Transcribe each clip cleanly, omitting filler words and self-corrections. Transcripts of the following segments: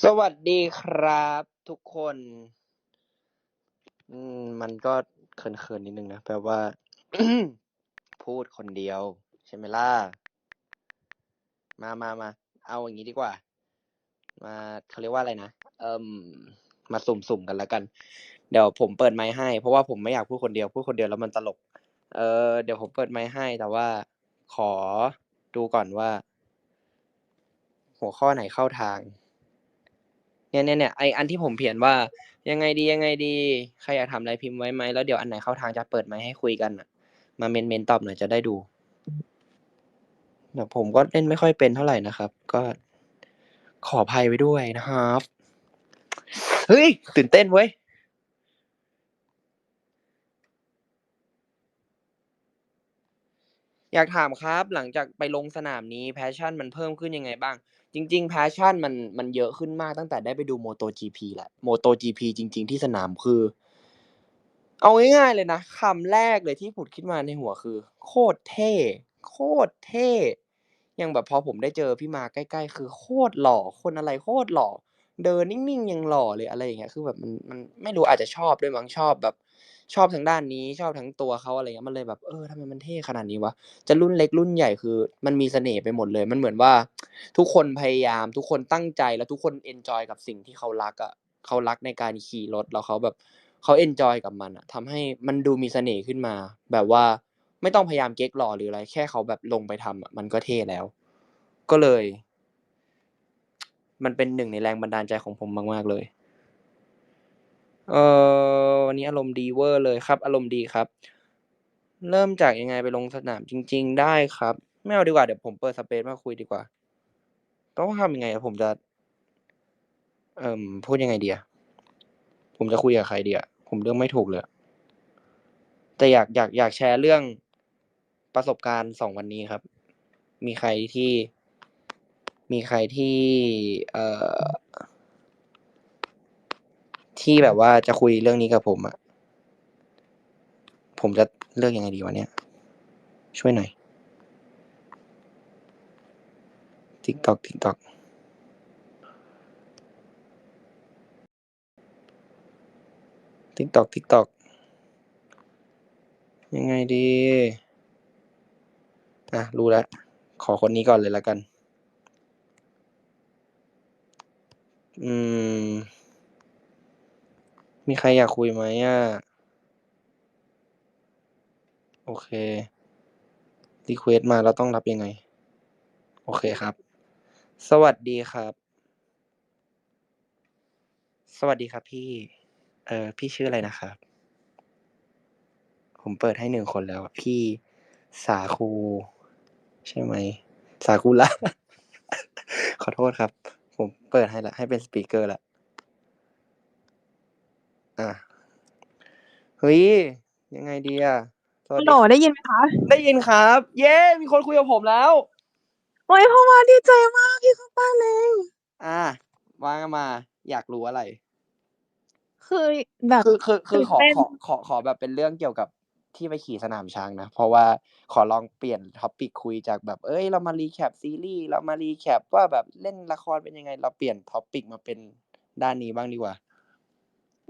สวัสดีครับทุกคน มันก็เขินๆนิดนึงนะแปลว่า พูดคนเดียวใช่ไหมล่ะมาเอาอย่างนี้ดีกว่ามาเขาเรียกว่าอะไรนะเอ่มมาสุ่มกันแล้วกันเดี๋ยวผมเปิดไมค์ให้เพราะว่าผมไม่อยากพูดคนเดียวพูดคนเดียวแล้วมันตลกเดี๋ยวผมเปิดไมค์ให้แต่ว่าขอดูก่อนว่าหัวข้อไหนเข้าทางเนี่ยไออันที่ผมเขียนว่ายังไงดีใครอยากทำอะไรพิมพ์ไว้ไหมแล้วเดี๋ยวอันไหนเข้าทางจะเปิดไมค์ให้คุยกันมาเมนตอบหน่อยจะได้ดูเดี๋ยวผมก็เล่นไม่ค่อยเป็นเท่าไหร่นะครับก็ขออภัยไว้ด้วยนะครับเฮ้ยตื่นเต้นเว้ยอยากถามครับหลังจากไปลงสนามนี้แพชชั่นมันเพิ่มขึ้นยังไงบ้างจริงๆแพชชั่นมันเยอะขึ้นมากตั้งแต่ได้ไปดู MotoGP แหละ MotoGP จริงๆที่สนามคือเอาง่ายๆเลยนะคำแรกเลยที่ผุดขึ้นมาในหัวคือโคตรเท่โคตรเท่อย่างแบบพอผมได้เจอพี่มาร์คใกล้ๆคือโคตรหล่อคนอะไรโคตรหล่อเดินนิ่งๆยังหล่อเลยอะไรอย่างเงี้ยคือแบบมันไม่รู้อาจจะชอบด้วยมั้งชอบแบบชอบทั้งด้านนี้ชอบทั้งตัวเขาอะไรเงี้ยมันเลยแบบทำไมมันเท่ขนาดนี้วะจะรุ่นเล็กรุ่นใหญ่คือมันมีเสน่ห์ไปหมดเลยมันเหมือนว่าทุกคนพยายามทุกคนตั้งใจแล้วทุกคนเอนจอยกับสิ่งที่เขารักอะเขารักในการขี่รถแล้วเขาแบบเขาเอนจอยกับมันอะทำให้มันดูมีเสน่ห์ขึ้นมาแบบว่าไม่ต้องพยายามเก๊กหล่อหรืออะไรแค่เขาแบบลงไปทำอะมันก็เท่แล้วก็เลยมันเป็นหนึ่งในแรงบันดาลใจของผมมากๆเลยวันนี้อารมณ์ดีเวอร์เลยครับอารมณ์ดีครับเริ่มจากยังไงไปลงสนามจริงๆได้ครับไม่เอาดีกว่าเดี๋ยวผมเปิดสเปซมาคุยดีกว่าต้องทำยังไงผมจะพูดยังไงดีอะผมจะคุยกับใครดีอะผมเลือกไม่ถูกเลยแต่อยากแชร์เรื่องประสบการณ์2วันนี้ครับมีใครที่มีใครที่เอ่อที่แบบว่าจะคุยเรื่องนี้กับผมอะผมจะเลือกยังไงดีวะเนี่ยช่วยหน่อย TikTok TikTok ยังไงดีรู้แล้วขอคนนี้ก่อนเลยแล้วกันอืมมีใครอยากคุยไหมอะโอเครีเควสมาแล้วต้องรับยังไงโอเคครับสวัสดีครับสวัสดีครับพี่พี่ชื่ออะไรนะครับผมเปิดให้1คนแล้วพี่สาคูใช่ไหมสากุระขอโทษครับผมเปิดให้แล้วให้เป็นสปีกเกอร์แล้วอ่ะเฮ้ยยังไงดีอะสวัฮัลโหลสดีครับได้ยินไหมคะได้ยินครับเย้มีคนคุยกับผมแล้วโอ้ยพ่อมาดีใจมากพี่เข้าบ้านเลยอ่ะว่ามาอยากรู้อะไร คือแบบคือขอตื่นเต้นแบบเป็นเรื่องเกี่ยวกับที่ไปขี่สนามช้างนะเพราะว่าขอลองเปลี่ยน topic คุยจากแบบเรามา recap ซีรีส์เรามา recap ว่าแบบเล่นละครเป็นยังไงเราเปลี่ยน topic มาเป็นด้านนี้บ้างดีกว่า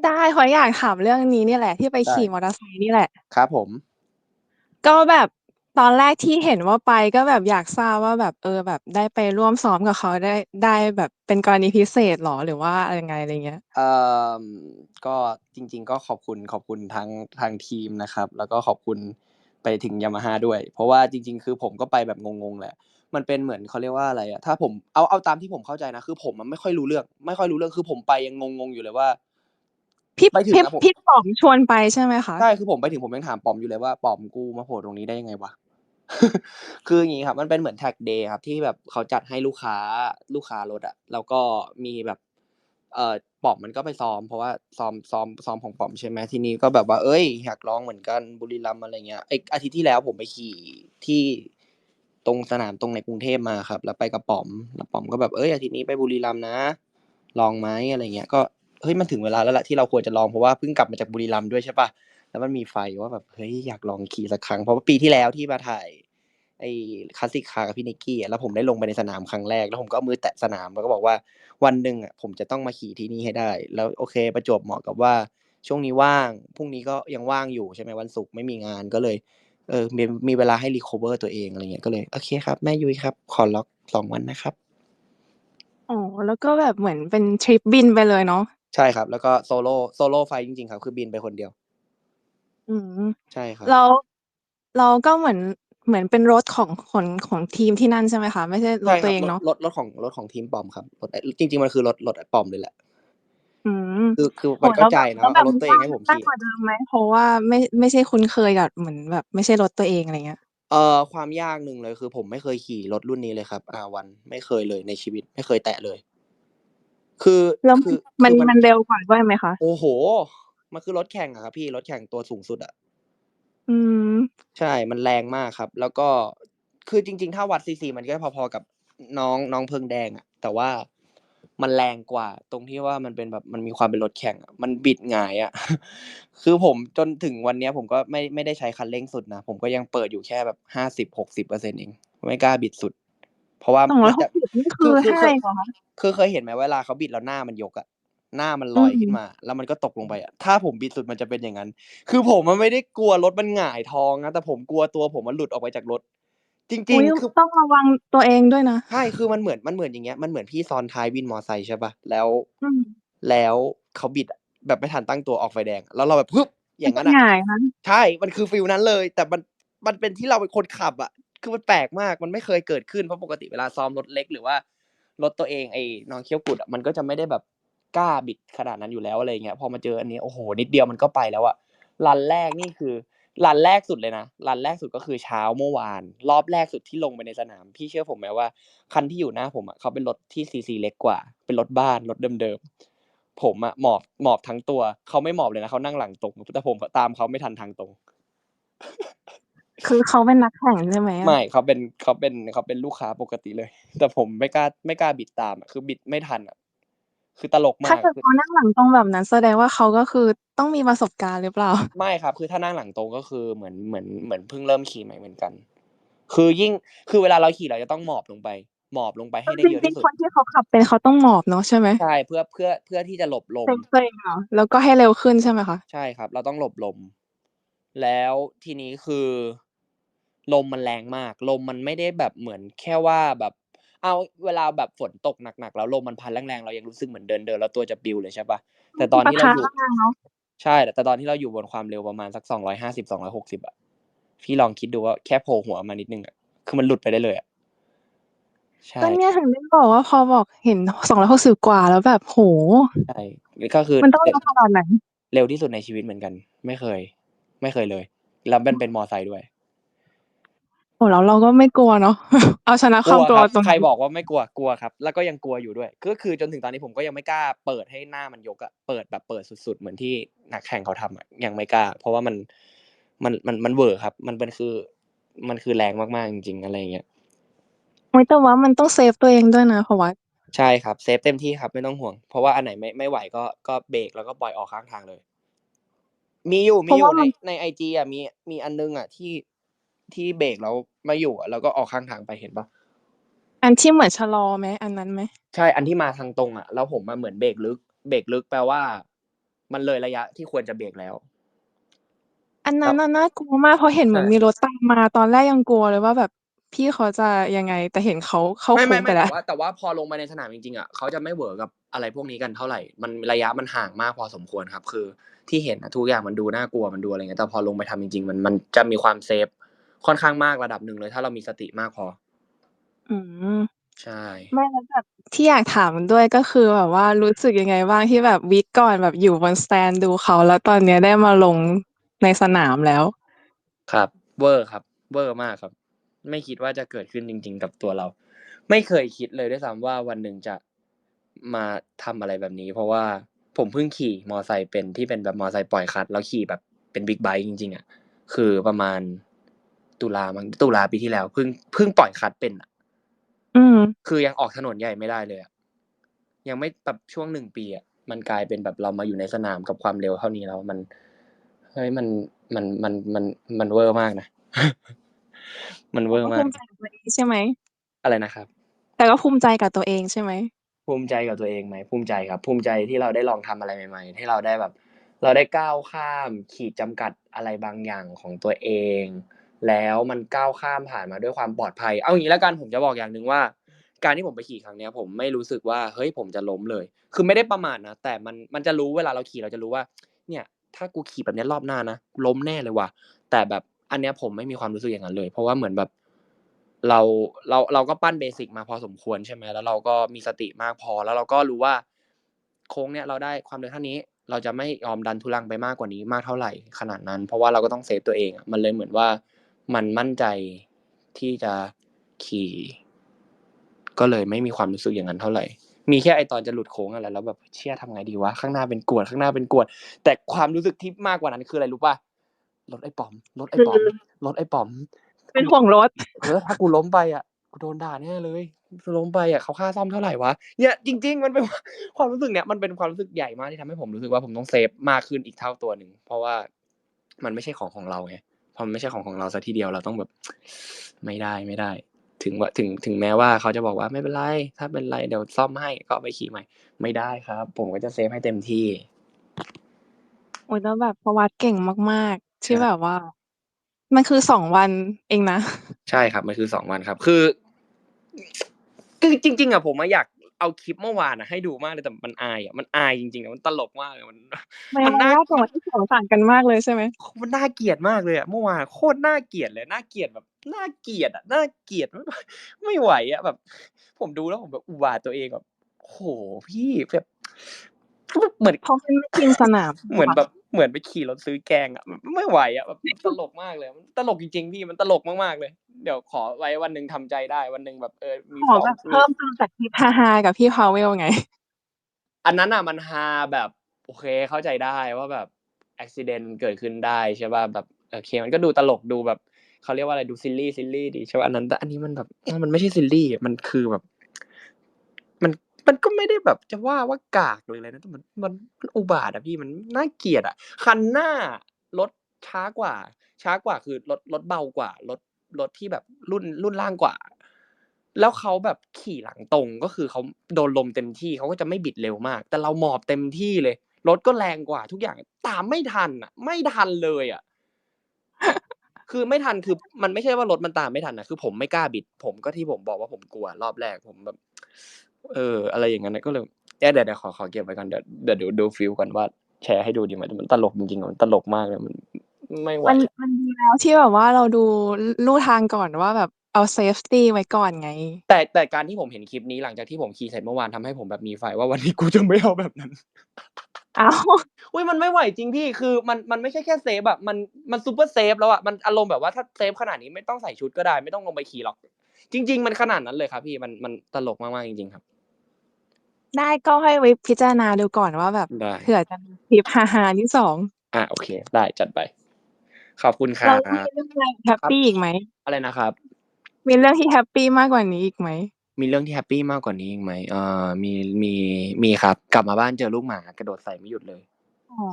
ได้เพราะอยากถามเรื่องนี้นี่แหละที่ไปได้ขี่มอเตอร์ไซค์นี่แหละครับผมก็แบบตอนแรกที่เห็นว่าไปก็แบบอยากทราบว่าแบบแบบได้ไปร่วมซ้อมกับเขาได้แบบเป็นกรณีพิเศษหรอหรือว่ายังไงอะไรเงี้ยเอ่อก็จริงๆก็ขอบคุณทั้งทีมนะครับแล้วก็ขอบคุณไปถึง Yamaha ด้วยเพราะว่าจริงๆคือผมก็ไปแบบงงๆแหละมันเป็นเหมือนเขาเรียกว่าอะไรอะถ้าผมเอาตามที่ผมเข้าใจนะคือผมอะไม่ค่อยรู้เรื่องคือผมไปยังงงๆอยู่เลยว่าพี่พี่ไปถึงอะผมพี่ป๋อมชวนไปใช่ไหมคะใช่คือผมไปถึงผมยังถามป๋อมอยู่เลยว่าป๋อมกูมาโผล่ตรงนี้ได้ยังไงวะคืออย่างงี้ครับมันเป็นเหมือน Tag Day ครับที่แบบเขาจัดให้ลูกค้ารถอะแล้วก็มีแบบป๋อมมันก็ไปซ้อมเพราะว่าซ้อมของป๋อมใช่ไหมทีนี้ก็แบบว่าอยากลองเหมือนกันบุรีรัมย์อะไรเงี้ยอาทิตย์ที่แล้วผมไปขี่ที่ตรงสนามตรงในกรุงเทพมาครับแล้วไปกับป๋อมแล้วป๋อมก็แบบอาทิตย์นี้ไปบุรีรัมย์นะลองไหมอะไรเงี้ยก็เฮ้ยมันถึงเวลาแล้วแหละที่เราควรจะลองเพราะว่าเพิ่งกลับมาจากบุรีรัมย์ด้วยใช่เปล่าแล้วมันมีไฟว่าแบบเฮ้ยอยากลองขี่สักครั้งเพราะว่าปีที่แล้วที่มาถ่าย ไอ้คลาสสิกคาร์กับพี่นิกกี้แล้วผมได้ลงไปในสนามครั้งแรกแล้วผมก็เอามือแตะสนามแล้วก็บอกว่าวันหนึ่งผมจะต้องมาขี่ที่นี่ให้ได้แล้วโอเคประจวบเหมาะกับว่าช่วงนี้ว่างพรุ่งนี้ก็ยังว่างอยู่ใช่ไหมวันศุกร์ไม่มีงานก็เลยมีเวลาให้ recover ตัวเองอะไรเงี้ยก็เลยโอเคครับแม่ยุ้ยครับขอล็อก2 วันนะครับอ๋อแล้วก็แบบเหมือนเป็นทริปบินไปเลยเนาะใช่ครับแล้วก็โซโล่ไฟจริงๆครับคือบินไปคนเดียวอืมใช่ครับแล้วเราก็เหมือนเป็นรถของทีมที่นั่นใช่ไหมคะไม่ใช่รใช่ครับถตัวเองเนาะรถของทีมปอมครับจริงๆมันคือรถปอมเลยแหละอืมคือโอ้มันเข้าใจแล้วแบบนะว่าเอารถตัวเองให้ผมขี่ ยากกว่าเดิมไหมเพราะว่าไม่ใช่คุ้นเคยกับเหมือนแบบไม่ใช่รถตัวเองอะไรเงี้ยความยากหนึ่งเลยคือผมไม่เคยขี่รถรุ่นนี้เลยครับ R1 ไม่เคยเลยในชีวิตไม่เคยแตะเลยคือแล้วคือมันคือมันมันเร็วกว่าด้วยไหมคะโอ้โฮมันคือรถแข่งอะครับพี่รถแข่งตัวสูงสุดอะอืมใช่มันแรงมากครับแล้วก็คือจริงๆถ้าวัดซีซีมันก็พอๆกับน้องเพลิงแดงอะแต่ว่ามันแรงกว่าตรงที่ว่ามันเป็นแบบมันมีความเป็นรถแข่งอะมันบิดหงายอะคือผมจนถึงวันเนี้ยผมก็ไม่ได้ใช้คันเร่งสุดนะผมก็ยังเปิดอยู่แค่แบบ50-60%เองไม่กล้าบิดสุดเพราะว่ามันจะ260นี่คือคือให้เคยเหรอคะเคยเห็นไหมเวลาเขาบิดแล้วหน้ามันยกอะหน้ามันลอือยขึ้นมามแล้วมันก็ตกลงไปอะถ้าผมบิดสุดมันจะเป็นอย่างงั้น คือผมอะไม่ได้กลัวรถมันหง่ายท้องนะแต่ผมกลัวตัวผมมันหลุดออกไปจากรถจริอุ๊ยงๆคือต้องระวังตัวเองด้วยนะใช่คือมันเหมือนอย่างเงี้ยมันเหมือนพี่ซ้อนท้ายวินมอไซค์ใช่เปล่าแล้วอืมแล้วเขาบิดอะแบบไม่ทันตั้งตัวออกไฟแดงอะแล้วเราแบบฮึบอมันจะย่างงั้นน่ะหงายนะใช่มันคือฟีลนั้นเลยแต่มันเป็นที่เราเป็นคนขับอะคือมันแปลกมากมันไม่เคยเกิดขึ้นเพราะปกติเวลาซ้อมรถเล็กหรือว่ารถตัวเองไอ้น้องเขี้ยวกุดอะมันก็จะไม่ได้แบบกล้าบิดขนาดนั้นอยู่แล้วอะไรอย่างเงี้ยพอมาเจออันนี้โอ้โฮนิดเดียวมันก็ไปแล้วอะ รันแรกนี่คือรันแรกสุดเลยนะรันแรกสุดก็คือเช้าเมื่อวานรอบแรกสุดที่ลงไปในสนามพี่เชื่อผมไหมว่าคันที่อยู่หน้าผมอะเขาเป็นรถที่ซีซีเล็กกว่าเป็นรถบ้านรถเดิมๆผมอะหมอบทั้งตัวเขาไม่หมอบเลยนะเขานั่งหลังตรงแต่ผมตามเขาไม่ทันทางตรงคือเขาเป็นนักแข่งใช่ไหมอะไม่เขาเป็นลูกค้าปกติเลยแต่ผมไม่กล้าบิดตามอะคือบิดไม่ทันอะคือตลกถ้ามากคือ เกิดเขานั่งหลังตรงแบบนั้นแสดงว่าเขาก็คือต้องมีประสบการณ์หรือเปล่าไม่ครับคือถ้านั่งหลังตรงก็คือเหมือนเพิ่งเริ่มขี่ใหม่เหมือนกันคือยิ่งคือเวลาเราขี่เราจะต้องหมอบลงไปให้ได้จริงๆคเยอะที่สุดนที่เขาขับเป็นเขาต้องหมอบเนาะใช่ไหมใช่เพื่อที่จะหลบลมเซฟตัวเองเหรอแล้วก็ให้เร็วขึ้นใช่ไหมคะใช่ครับเราต้องหลบลมแล้วทีนี้คือลมมันแรงมากลมมันไม่ได้แบบเหมือนแค่ว่าแบบอ้าวเวลาแบบฝนตกหนักๆแล้วลมมันพัดแรงๆเรายังรู้สึกเหมือนเดินๆแล้วตัวจะปลิวเลยใช่เปล่าแต่ตมันปะทะอนที่เราอยู่ แรงเนาะใช่แต่ตอนที่เราอยู่บนความเร็วประมาณสัก250-260อะพี่ลองคิดดูว่าแค่โผล่หัวมานิดหนึ่งอะคือมันหลุดไปได้เลยอะใช่ก็เนี่ยถึงได้บอกว่าพอบอกเห็น260กว่าแล้วแบบโอ้โฮใช่ก็คือมันต้องเร็วขนาดไหนเร็วที่สุดในชีวิตเหมือนกันไม่เคยไม่เคยเลยแล้วมันเป็นมอไซค์ด้วยโอ้โฮแล้วเราก็ไม่กลัวเนาะเอาชนะความกลัวกลัวครับตรงนี้ใครบอกว่าไม่กลัวกลัวครับแล้วก็ยังกลัวอยู่ด้วยก็คือจนถึงตอนนี้ผมก็ยังไม่กล้าเปิดให้หน้ามันยกอะเปิดแบบเปิดสุดๆเหมือนที่นักแข่งเขาทำอะยังไม่กล้าเพราะว่ามันเวอร์ครับมันคือแรงมากๆจริงๆอะไรอย่างเงี้ย โอ๊ยแต่ว่ามันต้องเซฟตัวเองด้วยนะเพราะว่าใช่ครับเซฟเต็มที่ครับไม่ต้องห่วงเพราะว่าอันไหนไม่ไหวก็เบรกแล้วก็ปล่อยออกข้างทางเลยมีอยู่มีอยู่ในเพราะว่ามันในไอจีอะมีอันหนึ่งอะที่เบรกแล้วไม่อยู่อะแล้วก็ออกข้างทางไปเห็นเปล่าอันที่เหมือนชะลอไหมอันนั้นไหม ใช่อันที่มาทางตรงอะแล้วผมอะเหมือนเบรกลึกแปลว่ามันเลยระยะที่ควรจะเบรกแล้วอันแล้วนั้นน่ะน่ากลัวมากเพราะเห็นเหมือนมีใช่ รถตามมาตอนแรกยังกลัวเลยว่าแบบพี่เขาจะยังไงแต่เห็นเขาเข้าไม่โค้งไปแล้วแต่ว่าพอลงไปในสนามจริงๆอะเขาจะไม่เหวอกับอะไรพวกนี้กันเท่าไรมันระยะมันห่างมากพอสมควรครับคือที่เห็นอะทุกอย่างมันดูน่ากลัวมันดูอะไรเงี้ยแต่พอลงไปทำจริงๆมันจะมีความเซฟค่อนข้างมากระดับหนึ่งเลยถ้าเรามีสติมากพออืมใช่ไม่แล้วแบบที่อยากถามด้วยก็คือแบบว่ารู้สึกยังไงบ้างที่แบบวีกก่อนแบบอยู่บนสแตนดูเขาแล้วตอนเนี้ยได้มาลงในสนามแล้วครับเวอร์ครับเวอร์มากครับไม่คิดว่าจะเกิดขึ้นจริงๆกับตัวเราไม่เคยคิดเลยด้วยซ้ำว่าวันหนึ่งจะมาทำอะไรแบบนี้เพราะว่าผมเพิ่งขี่มอไซค์เป็นที่เป็นแบบมอไซค์ปล่อยคลัตช์แล้วขี่แบบเป็นบิ๊กไบค์จริงๆอะคือประมาณตุลามั้งตุลาปีที่แล้วเพิ่งปล่อยคลัตช์เป็นอะอืมคือยังออกถนนใหญ่ไม่ได้เลยอะยังไม่แบบช่วง1 ปีอะมันกลายเป็นแบบเรามาอยู่ในสนามกับความเร็วเท่านี้แล้วมันเฮ้ยมันมันเวอร์มากนะ มันเวอร์ ก็ มา ภู ก มิใจกับตัวเองใช่ไหม? อะไรนะครับ? แต่ก็ภูมิใจกับตัวเองใช่ไหม? ภูมิใจกับตัวเองไหม? ภูมิใจครับ ภูมิใจที่เราได้ลองทำอะไรใหม่ ๆ ที่เราได้แบบ เราได้ก้าวข้ามขีดจำกัดอะไรบางอย่างของตัวเอง แล้วมันก้าวข้ามผ่านมาด้วยความปลอดภัย เอาอย่างงี้แล้วกัน ผมจะบอกอย่างหนึ่งว่า การที่ผมไปขี่ครั้งเนี้ย ผมไม่รู้สึกว่า เฮ้ย ผมจะล้มเลย คือไม่ได้ประมาทนะ แต่มันจะรู้เวลาเราขี่เราจะรู้ว่า เนี่ย ถ้ากูขี่แบบเนี้ยรอบหน้านะ ล้มแน่เลยว่ะ แต่แบบอันเนี้ยผมไม่มีความรู้สึกอย่างนั้นเลย เพราะว่าเหมือนแบบ เราก็ปั้นเบสิกมาพอสมควร ใช่ไหม แล้วเราก็มีสติมากพอ แล้วเราก็รู้ว่า โค้งเนี้ยเราได้ความเร็วเท่านี้ เราจะไม่ยอมดันทุรังไปมากกว่านี้มากเท่าไรขนาดนั้น เพราะว่าเราก็ต้องเซฟตัวเองอะ มันเลยเหมือนว่า มันมั่นใจที่จะขี่ ก็เลยไม่มีความรู้สึกอย่างนั้นเท่าไร มีแค่ไอ้ตอนจะหลุดโค้งนั่นแหละ แล้วแบบ เชี่ย ทำไงดีวะ ข้างหน้าเป็นกรวด ข้างหน้าเป็นกรวด แต่ความรู้สึกที่มากกว่านั้นคืออะไรรู้เปล่า? รถไอ้ป๋อม รถไอ้ป๋อม รถไอ้ป๋อม เป็นห่วงรถ ถ้ากูล้มไปอะ กูโดนด่าแน่เลย กูล้มไปอะเขาค่าซ่อมเท่าไรวะ? เนี่ยจริง ๆ มันเป็น ความรู้สึกเนี้ย มันเป็นความรู้สึกใหญ่มากที่ทำให้ผมรู้สึกว่า ผมต้องเซฟมากขึ้นอีกเท่าตัวหนึ่ง เพราะว่ามันไม่ใช่ของเราไง พอมันไม่ใช่ของเราเสียทีเดียวเราต้องแบบ ไม่ได้ ๆ ถึงแม้ว่าเขาจะบอกว่า "ไม่เป็นไร ถ้าเป็นไรเดี๋ยวซ่อมให้ ก็เอาไปขี่ใหม่" ไม่ได้ครับ ผมก็จะเซฟให้เต็มที่ โอ๊ย แล้วแบบพวัตเก่งมาก ๆ ใทชี่่ แบบว่า มันคือ 2 วันเองนะ ใช่ครับ มันคือ 2 วันครับ คือ คือจริง ๆ อะผมอะอยากเอาคลิปเมื่อวานอะให้ดูมากเลย แต่มันอายอะ มันอายจริง ๆ อะ มันตลกมากเลย มัน ทำไม มันน่า วันแรกกับมวัน นที่ 2 ต่างกันมากเลยใช่ไหม? มันน่าเกลียดมากเลยอะ เมื่อวานโคตรน่าเกลียดเลย น่าเกลียดแบบ น่าเกลียดอะ น่าเกลียด ไม่ไหวอะแบบ ผมดูแล้วผมแบบอุบาทตัวเองแบบ โอ้โฮ พี่แบบ เหมือน เพราะมันไม่ชินสนามหรเืหมือนอเปล่า? แบบเหมือนไปขี่รถซื้อแกงอะ ไม่ไหวอะ แบบตลกมากเลย ตลกจริง ๆ พี่ มันตลกมาก ๆ เลย เดี๋ยวขอไว้วันหนึ่งทำใจได้ วันหนึ่งแบบ มีฟอขอแร์ม บบเพิ่มเติมจากคลิปฮา ๆ กับพี่ Powell ไง อันนั้นน่ะมันฮาแบบ โอเค เข้าใจได้ว่าแบบ Accident เกิดขึ้นได้ใช่เปล่า แบบ โอเค มันก็ดูตลก ดูแบบ เขาเรียกว่าอะไร ดู silly silly ดีใช่เปล่า อันนั้น แต่อันนี้มันแบบ มันไม่ใช่ silly อะ มันคือแบบ มันก็ไม่ได้แบบจะว่ากากหรืออะไรนะ แต่มันอุบาทอะพี่ มันน่าเกลียดอะ คันหน้ารถช้ากว่าคือรถเบากว่า รถที่แบบรุ่นล่างกว่า แล้วเขาแบบขี่หลังตรง ก็คือเขาโดนลมเต็มที่ เขาก็จะไม่บิดเร็วมาก แต่เราหมอบเต็มที่เลย รถก็แรงกว่าทุกอย่าง ตามไม่ทันอะ ไม่ทันเลยอะ คือไม่ทัน คือมันไม่ใช่ว่ารถมันตามไม่ทันนะ คือผมไม่กล้าบิด ผมก็ที่ผมบอกว่าผมกลัวรอบแรก ผมแบบ อะไรอย่างงั้นน่ะ ก็เลย เดี๋ยวขอเก็บไว้ก่อน เดี๋ยวดูฟีลก่อนว่าแชร์ให้ดูดีไหม แต่มันตลกจริง ๆ อะ มันตลกมากเลย มันไม่ไหวอะ มันดีแล้วที่แบบว่าเราดูลู่ทางก่อนว่าแบบเอา เซฟตี ไว้ก่อนไง แต่การที่ผมเห็นคลิปนี้หลังจากที่ผมขี่เสร็จเมื่อวาน ทำให้ผมแบบมีไฟว่า วันนี้กูจะไม่เอาแบบนั้น อ้าว อุ๊ย มันไม่ไหวจริงพี่ คือมันไม่ใช่แค่เซฟอะ มันซูเปอร์เซฟแล้วอะ มันอารมณ์แบบว่าถ้าเซฟขนาดนี้ไม่ต้องใส่ชุดก็ได้ ไม่ต้องลงไปขี่หรอก จริง ๆ มันขนาดนั้นเลยครับพี่ มันตลกมาก ๆ จริง ๆ ครับ ได้ก็ให้ไว้พิจารณาดูก่อนว่าแบบได้ เผื่อจะมีคลิปฮา ๆ ที่ 2 โอเค ได้ จัดไป ขอบคุณคแรลั้วมีบ เรื่องอะไรแฮปครับ ปีอีกไหม? อะไรนะครับ? มีเรื่องที่แฮปปีมากกว่านี้อีกไหม? มีเรื่องที่แฮปปีมากกว่านี้อีกไหม? มีครับ กลับมาบ้านเจอลูกหมากระโดดใส่ไม่หยุดเลย อ๋อ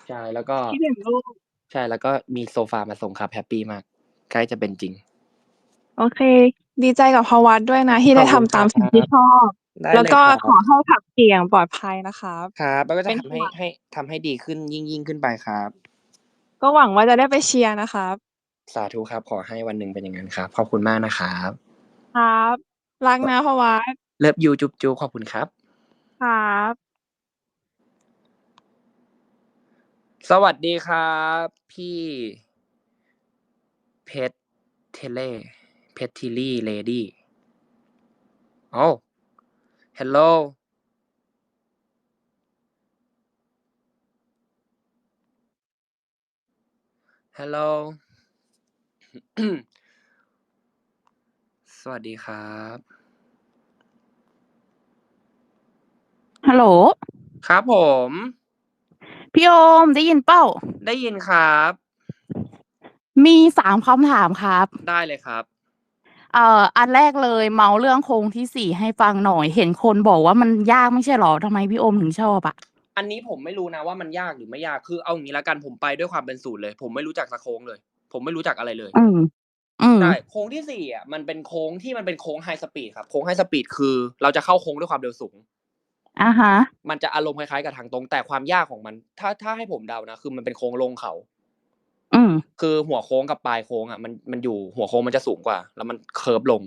ใช่ แล้วก็ คิดถึงลูก ใช่ แล้วก็มีโซฟามาส่งครับ แฮปปีมาก ใกล้จะเป็นจริง โอเค ดีใจกับพวัตด้วยนะที่ไขด้ทอบคุณำครตาัมสิ่งที่บ ชอบ ได้แล้วก็เลยครัขอบ ให้ขับขี่อย่างปลอดภัยนะครับ ครับ แล้วก็เจปะ็นทหำใ่วง ห้ดีขึ้นยิ่ง ๆ ขึ้นไปครับ ก็หวังว่าจะได้ไปเชียร์นะครับ สาธุครับ ขอให้วันหนึ่งเป็นอย่างงั้นครับ ขอบคุณมากนะครับ ครับ รักนะพวัต Love you จุ๊บ ๆ ขอบคุณครับ ครับ สวัสดีครับ พี่ เพชร Tele เพชร Tilly Lady อ้าว Hello Hello สวัสดีครับ ฮัลโหล ครับผม พี่โอมได้ยินเปล่า? ได้ยินครับ มี 3 คำถามครับ ได้เลยครับ อันแรกเลยเมาส์เรื่องโค้งที่ 4 ให้ฟังหน่อย เห็นคนบอกว่ามันยากไม่ใช่เหรอ ทำไมพี่โอมถึงชอบอะ? อันนี้ผมไม่รู้นะว่ามันยากหรือไม่ยาก คือเอาอย่างงี้แล้วกัน ผมไปด้วยความเป็นศูนย์เลย ผมไม่รู้จักสักโค้งเลย ผมไม่รู้จักอะไรเลย อืม ใช่โค้งที่ 4 อ่ะมันเป็นโค้งที่มันเป็นโค้ง High Speed ครับโค้ง High Speed คือเราจะเข้าโค้งด้วยความเร็วสูงอะฮะ มันจะอารมณ์คล้ายๆกับทางตรงแต่ความยากของมันถ้าให้ผมเดานะคือมันเป็นโค้งลงเขาอืม คือหัวโค้งกับปลายโค้งอ่ะมันอยู่หัวโค้งมันจะสูงกว่าแล้วมันเคิร์ฟลง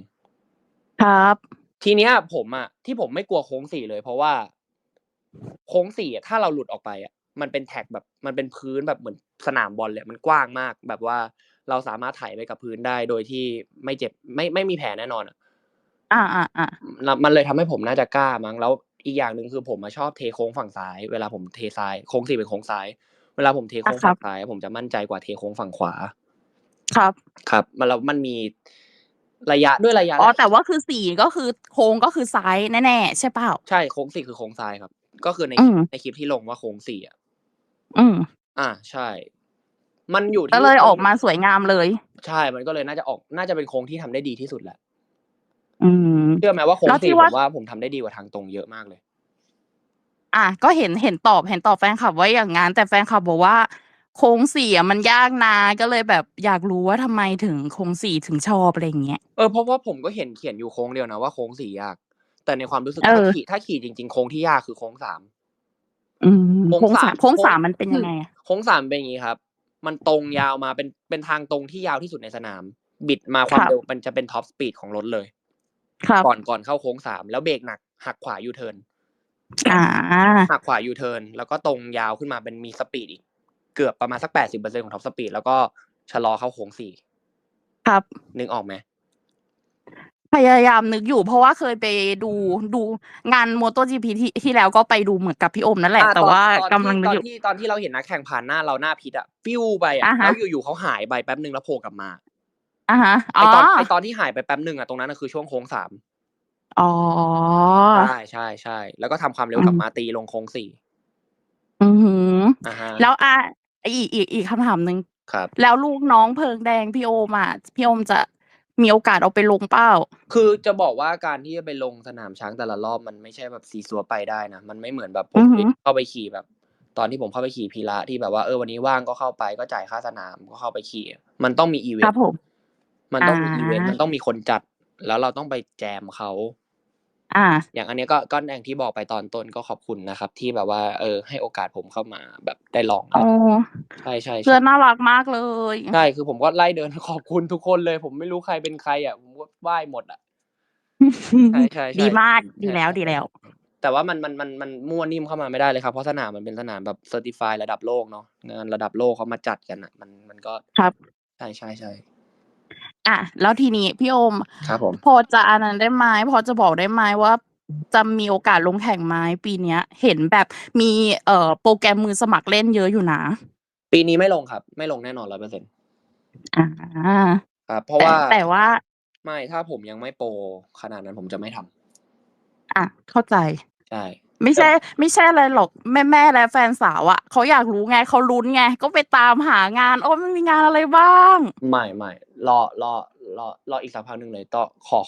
ครับ ทีเนี้ยผมอ่ะที่ผมไม่กลัวโค้ง 4เลยเพราะว่าโค้ง 4อ่ะถ้าเราหลุดออกไปอ่ะมันเป็นแท็กแบบมันเป็นพื้นแบบเหมือนสนามบอลเลยมันกว้างมากแบบว่าเราสามารถไถไปกับพื้นได้โดยที่ไม่เจ็บไม่มีแผลแน่นอนอะ มันเลยทำให้ผมน่าจะกล้ามั้งแล้วอีกอย่างหนึ่งคือผมชอบเทโค้งฝั่งซ้ายเวลาผมเทซ้ายโค้ง 4เป็นโค้งซ้ายเวลาผมเทโค้งฝั่งซ้ายผมจะมั่นใจกว่าเทโค้งฝั่งขวาครับ ครับแล้วมันมีระยะด้วยระยะ อ๋อแต่ว่าคือ4ก็คือโค้งก็คือซ้ายแน่ๆใช่เปล่า ใช่โค้ง 4คือโค้งซ้ายครับก็คือในคลิปที่ลงว่าโค้ง 4อ่ะใช่มันอยู่ก็ที่เลยออกมาสวยงามเลยใช่มันก็เลยน่าจะเป็นโค้งที่ทำได้ดีที่สุดแหละ เชื่อไหมว่าโค้ง 4ผมว่าผมทำได้ดีกว่าทางตรงเยอะมากเลยก็เห็นตอบแฟนคลับไว้อย่างงั้นแต่แฟนคลับบอกว่าโค้ง4อะมันยากนะก็เลยแบบอยากรู้ว่าทำไมถึงโค้ง4ถึงชอบอะไรอย่างเงี้ยเพราะว่าผมก็เห็นเขียนอยู่โค้งเดียวนะว่าโค้ง 4ยากแต่ในความรู้สึกถ้าขี่จริงๆโค้งที่ยากคือโค้ง 3โค้ง 3โค้ง3มันเป็นยังไงอะโค้ง 3เป็นอย่างงี้ครับมันตรงยาวมาเป็นทางตรงที่ยาวที่สุดในสนามบิดมาความเร็วมันจะเป็นท็อปสปีดของรถเลยก่อนเข้าโค้ง 3แล้วเบรกหนักหักขวายูเทิร์นหักขวายูเทิร์นแล้วก็ตรงยาวขึ้นมาเป็นมีสปีดอีกเกือบประมาณสัก 80% ของท็อปสปีดแล้วก็ชะลอเข้าโค้ง 4ครับนึกออกไหมพยายามนึกอยู่เพราะว่าเคยไปดูงาน MotoGP ที่แล้วก็ไปดูเหมือนกับพี่โอมนั่นแหละแต่ว่ากำลังนึกอยู่ตอนที่เราเห็นนักแข่งผ่านหน้าเราหน้าพิษอะฟิวไปอะแล้วอยู่ๆเขาหายไปแป๊บนึงแล้วโผล่กลับมาไอตอนที่หายไปแป๊บนึงอะตรงนั้นคือช่วงโค้ง 3อ๋อใช่แล้วก็ทำความเร็วกลับมาตีลงโค้ง 4แล้วอีกคำถามหนึ่งครับแล้วลูกน้องเพิงแดงพี่โอมพี่โอมจะมีโอกาสเอาไปลงเป้าคือจะบอกว่าการที่จะไปลงสนามช้างแต่ละรอบมันไม่ใช่แบบซีซัวไปได้นะมันไม่เหมือนแบบผมเข้าไปขี่แบบตอนที่ผมเข้าไปขี่พีระที่แบบว่าวันนี้ว่างก็เข้าไปก็จ่ายค่าสนามก็เข้าไปขี่มันต้องมีอีเวนต์มันต้องมีอีเวนต์มันต้องมีคนจัดแล้วเราต้องไปแจมเขาอย่างอันนี้ก็อย่างที่บอกไปตอนต้นก็ขอบคุณนะครับที่แบบว่าให้โอกาสผมเข้ามาแบบได้ลองใช่เพื่อนน่ารักมากเลย ใช่คือผมก็ไล่เดินขอบคุณทุกคนเลยผมไม่รู้ใครเป็นใครอ่ะผมก็ไหว้หมดอ่ะใช่ดีมากดีแล้วแต่ว่ามันมั่วนิ่มเข้ามาไม่ได้เลยครับเพราะสนามมันเป็นสนามแบบเซอร์ติฟายระดับโลกเนาะงานระดับโลกเขามาจัดกันอ่ะมันก็ครับใช่แล้วทีนี้พี่โอมครับผม พอจะอันนั้นได้ไหมพอจะบอกได้ไหมว่าจะมีโอกาสลงแข่งไหมปีเนี้ยเห็นแบบมีโปรแกรมมือสมัครเล่นเยอะอยู่นะปีนี้ไม่ลงครับไม่ลงแน่นอน100%ครับเพราะว่าแต่ว่าไม่ถ้าผมยังไม่โปรขนาดนั้นผมจะไม่ทำเข้าใจใช่ไม่ใช่อะไรหรอกแม่และแฟนสาวเขาอยากรู้ไงเขาลุ้นไงก็ไปตามหางานมันมีงานอะไรบ้างไม่รออีกสักพักหนึ่งเลยต่อ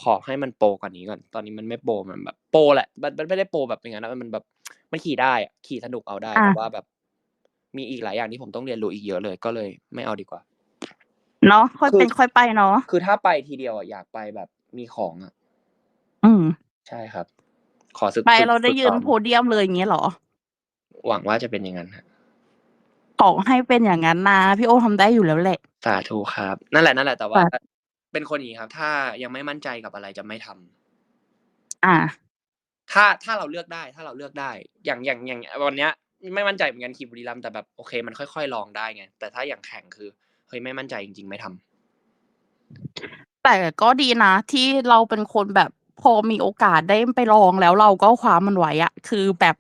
ขอให้มันโปรกว่านี้ก่อนตอนนี้มันไม่โปรมันแบบโปรแหละมันไม่ได้โปรแบบอย่างนั้นนะมันแบบมันขี่ได้ขี่สนุกเอาได้แต่ว่าแบบมีอีกหลายอย่างที่ผมต้องเรียนรู้อีกเยอะเลยก็เลยไม่เอาดีกว่าเนาะค่อยเป็นค่อยไปเนาะคือถ้าไปทีเดียวอยากไปแบบมีของใช่ครับขอศึกไปเราได้ยืนโพเดียมเลยอย่างเงี้ยเหรอหวังว่าจะเป็นอย่างนั้นครับขอให้เป็นอย่างนั้นนะพี่โอทำได้อยู่แล้วแหละสาธุครับนั่นแหละแต่ว่าเป็นคนอย่างนี้ครับถ้ายังไม่มั่นใจกับอะไรจะไม่ทำถ้าเราเลือกได้อย่างวันเนี้ยไม่มั่นใจเหมือนกันขี่บุรีรัมย์แต่แบบโอเคมันค่อยๆลองได้ไงแต่ถ้าอย่างแข่งคือเฮ้ยไม่มั่นใจจริงๆไม่ทำแต่ก็ดีนะที่เราเป็นคนแบบพอมีโอกาสได้ไปลองแล้วเราก็คว้ามันไว้คือแบบ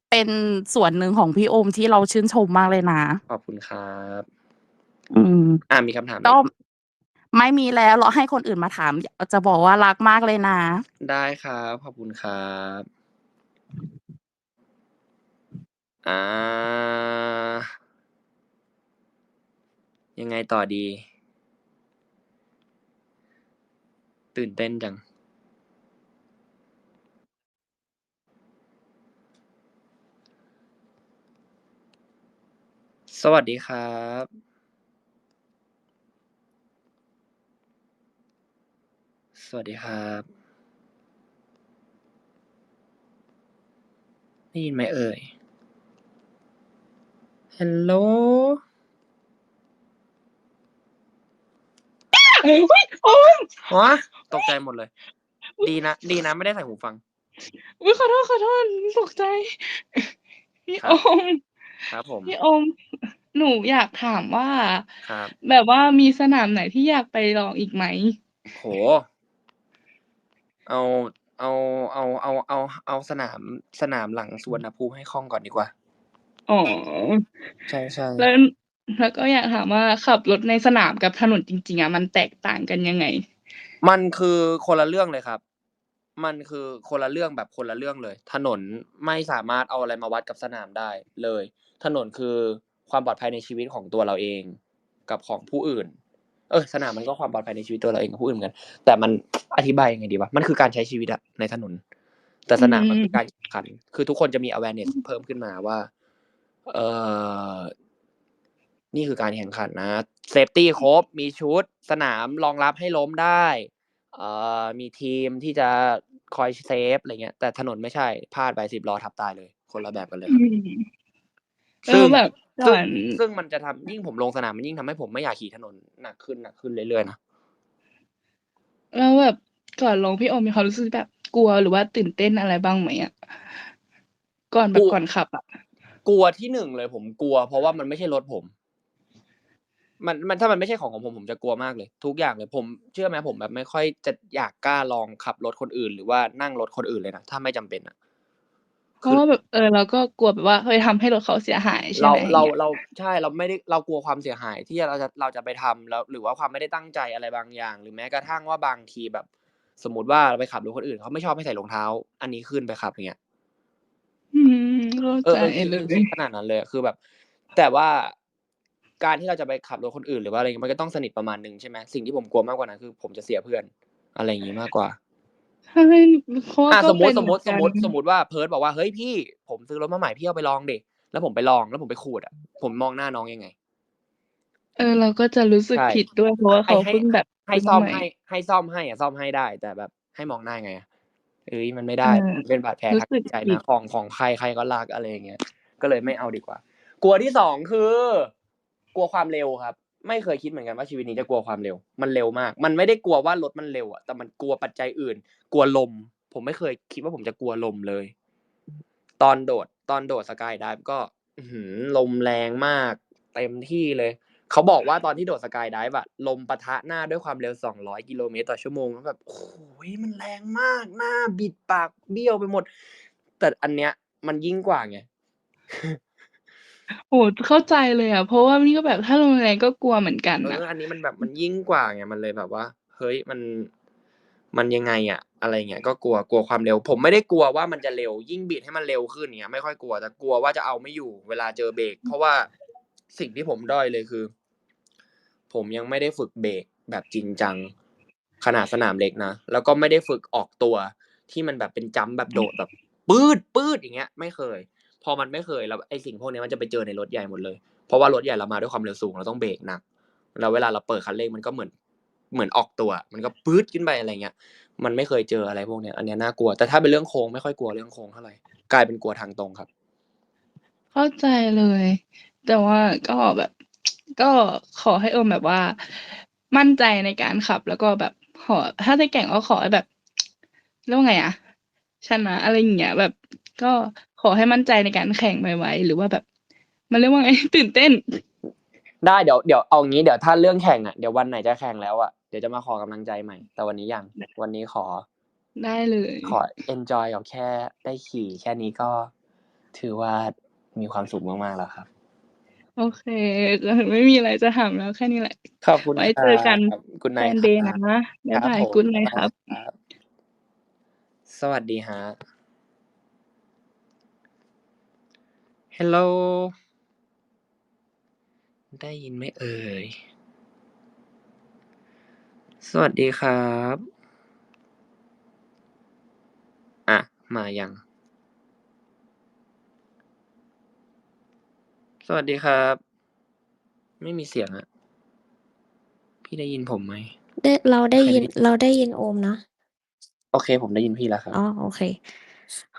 เป็นส่วนหนึ่งของพี่โอมที่เราชื่นชมมากเลยนะขอบคุณครับมีคำถามไหมก็ไม่มีแล้วเราให้คนอื่นมาถามจะบอกว่ารักมากเลยนะได้ครับขอบคุณครับยังไงต่อดีตื่นเต้นจังสวัสดีครับ สวัสดีครับได้ยินไหมเอ่ยฮัลโหล อุ๊ยโอ๊ย วะตกใจหมดเลย ดีนะไม่ได้ใส่หูฟัง อุ๊ยขอโทษตกใจ พี่ ค โอ รับ ม ครับผม พี่โอม หนูอยากถามว่า ครับ แบบว่ามีสนามไหนที่อยากไปลองอีกไหม? โอ้โฮ เอาสนามหลังสุวรรณภูมิให้คล่องก่อนดีกว่า อ๋อ ใช่ แล้ ๆ วก็อยากถามว่าขับรถในสนามกับถนนจริงๆอะมันแตกต่างกันยังไง? มันคือคนละเรื่องเลยครับ มันคือคนละเรื่องแบบคนละเรื่องเลย ถนนไม่สามารถเอาอะไรมาวัดกับสนามได้เลย ถนนคือความปลอดภัยในชีวิตของตัวเราเองกับของผู้อื่น สนามมันก็ความปลอดภัยในชีวิตตัวเราเองกับผู้อื่นเหมือนกัน แต่มัน อธิบายยังไงดีวะ มันคือการใช้ชีวิตอะในถนน แต่สนามมันคือการแข่งขัน คือทุกคนจะมี awareness เพิ่มขึ้นมาว่า นี่คือการแข่งขันนะ เซฟตีครบ มีชุด สนามรองรับให้ล้มได้ มีทีมที่จะคอยเซฟ อะไรเงี้ย แต่ถนนไม่ใช่ พลาดไป10ล้อทับตายเลย คนละแบบกันเลยครับ แล้วแบบก่อน ซึ่งมันจะทำ ยิ่งผมลงสนามมันยิ่งทำให้ผมไม่อยากขี่ถนนหนักขึ้นเรื่อยๆนะ แล้วแบบก่อนลงพี่โอมมีความรู้สึกแบบกลัวหรือว่าตื่นเต้นอะไรบ้างไหมอะ? ก่อนแบ กลั บ ว ก่อนขับอะ กลัวที่ 1 เลยผมกลัว เพราะว่ามันไม่ใช่รถผม ถ้ามันไม่ใช่ของผมจะกลัวมากเลย ทุกอย่างเลย ผมเชื่อไหมผมแบบไม่ค่อยจะอยากกล้าลองขับรถคนอื่น หรือว่านั่งรถคนอื่นเลยนะ ถ้าไม่จำเป็นอะ เพราะว่าแบบ เราก็กลัวแบบว่า เฮ้ย ทำให้รถเขาเสียหายใช่ เรา ไหม? อย่างเงี้ย ใช่ เราไม่ได้ เรากลัวความเสียหายที่เราจะไปทำ แล้วหรือว่าความไม่ได้ตั้งใจอะไรบางอย่าง หรือแม้กระทั่งว่าบางทีแบบ สมมุติว่าเราไปขับรถคนอื่นเขาไม่ชอบให้ใส่รองเท้า อันนี้ขึ้นไปขับ อย่างเงี้ย เข้าใจเล คิ ย ดขนาดนั้นเลยอะ คือแบบ แต่ว่าการที่เราจะไปขับรถคนอื่น หรือว่าอะไรงี้ มันก็ต้องสนิทประมาณหนึ่งใช่ไหม? สิ่งที่ผมกลัวมากกว่านั้นคือผมจะเสียเพื่อน อะไรอย่างงี้มากกว่า ใช่ เพราะว่าก็ สมมุเป็น ติ เหมือนกัน ว่าเพิร์ทบอกว่า "เฮ้ย พี่ผมซื้อรถมาใหม่พี่เอาไปลองดิ" แล้วผมไปลอง แล้วผมไปขูดอะ ผมมองหน้าน้องยังไง? เราก็จะรู้สึใกช่ ผิดด้วย เพราะว่าเขาให้ เพิ่งแบบให้ ซื้อ ซ่อม ใหม่ ให้ซ่อมให้อะซ่อมให้ได้ แต่แบบให้มองหน้ายังไงอะ? เฮ้ย มันไม่ได้ มันเป็นบาดแผลรู้สทางจึิกตใจผิด นะ ของใคร ใครก็รัก อะไรอย่างเงี้ย ก็เลยไม่เอาดีกว่า กลัวที่ 2 คือ กลัวความเร็วครับ ไม่เคยคิดเหมือนกันว่าชีวิตนี้จะกลัวความเร็ว มันเร็วมาก มันไม่ได้กลัวว่ารถมันเร็วอะ แต่มันกลัวปัจจัยอื่น กลัวลม ผมไม่เคยคิดว่าผมจะกลัวลมเลย ตอนโดด Skydive ก็ อื้อฮือ ลมแรงมาก เต็มที่เลย เขาบอกว่าตอนที่โดด Skydive อะ ลมปะทะหน้าด้วยความเร็ว 200 กิโลเมตรต่อชั่วโมง แล้วแบบ โอ้โฮ มันแรงมาก หน้าบิด ปากเบี้ยวไปหมด แต่อันเนี้ยมันยิ่งกว่าไง โอ้โฮ เข้าใจเลยอะ เพราะว่านี่ก็แบบถ้าลมแรงก็กลัวเหมือนกันน่ะ อันนี้มันแบบมันยิ่งกว่าไง มันเลยแบบว่า เฮ้ย มันยังไงอะ อะไรอย่างเงี้ย ก็กลัวความเร็ว ผมไม่ได้กลัวว่ามันจะเร็ว ยิ่งบิดให้มันเร็วขึ้น อย่างเงี้ย ไม่ค่อยกลัว แต่กลัวว่าจะเอาไม่อยู่เวลาเจอเบรก เพราะว่าสิ่งที่ผมด้อยเลยคือ ผมยังไม่ได้ฝึกเบรกแบบจริงจัง ขนาดสนามเล็กนะ แล้วก็ไม่ได้ฝึกออกตัวที่มันแบบเป็นจัมป์แบบโดดแบบปื๊ด ๆ อย่างเงี้ย ไม่เคย พอมันไม่เคยแล้วไอ้สิ่งพวกเนี้ยมันจะไปเจอในรถใหญ่หมดเลย เพราะว่ารถใหญ่เรามาด้วยความเร็วสูง เราต้องเบรกหนัก แล้วเวลาเราเปิดคันเร่งมันก็เหมือนออกตัวอะ มันก็ปื๊ดขึ้นไป อะไรอย่างเงี้ย มันไม่เคยเจออะไรพวกเนี้ย อันเนี้ยน่ากลัว แต่ถ้าเป็นเรื่องโค้งไม่ค่อยกลัวเรื่องโค้งเท่าไร กลายเป็นกลัวทางตรงครับ เข้าใจเลย แต่ว่าก็แบบ ก็ขอให้โอมแบบว่ามั่นใจในการขับ แล้วก็แบบถ้าจะแข่งก็ขอให้แบบ เรียกว่าไงอะ ชนะ อะไรอย่างเงี้ย แบบก็ขอให้มั่นใจในการแข่งไวๆ หรือว่าแบบ มันเรียกว่าไง ตื่นเต้น ได้ เดี๋ยวเอางี้ เดี๋ยวถ้าเรื่องแข่งอะ เดี๋ยววันไหนจะแข่งแล้วอะ เดี๋ยวจะมาขอกำลังใจใหม่ แต่วันนี้ยัง วันนี้ขอ ได้เลย ขอเอนจอยกับแค่ได้ขี่แค่นี้ก็ถือว่ามีความสุขมากๆ แล้วครับ โอเค ไม่มีอะไรจะถามแล้วแค่นี้แหละ ขอบคุณไว้ครเจอักัน บ Good แฟ night น ค เด รั ย์นะ บ บ๊า ค ย รับบ าย ผม Good night ครับ ครับ สวัสดีครับ Hello ได้ยินไหมเอ่ย? สวัสดีครับ มายัง? สวัสดีครับ ไม่มีเสียงอะ พี่ได้ยินผมไหม? เราได้ ใคร ยิ ได้ น ยิน เราได้ยินโอมนะ โอเค ผมได้ยินพี่แล้วครับ อ๋อ โอเค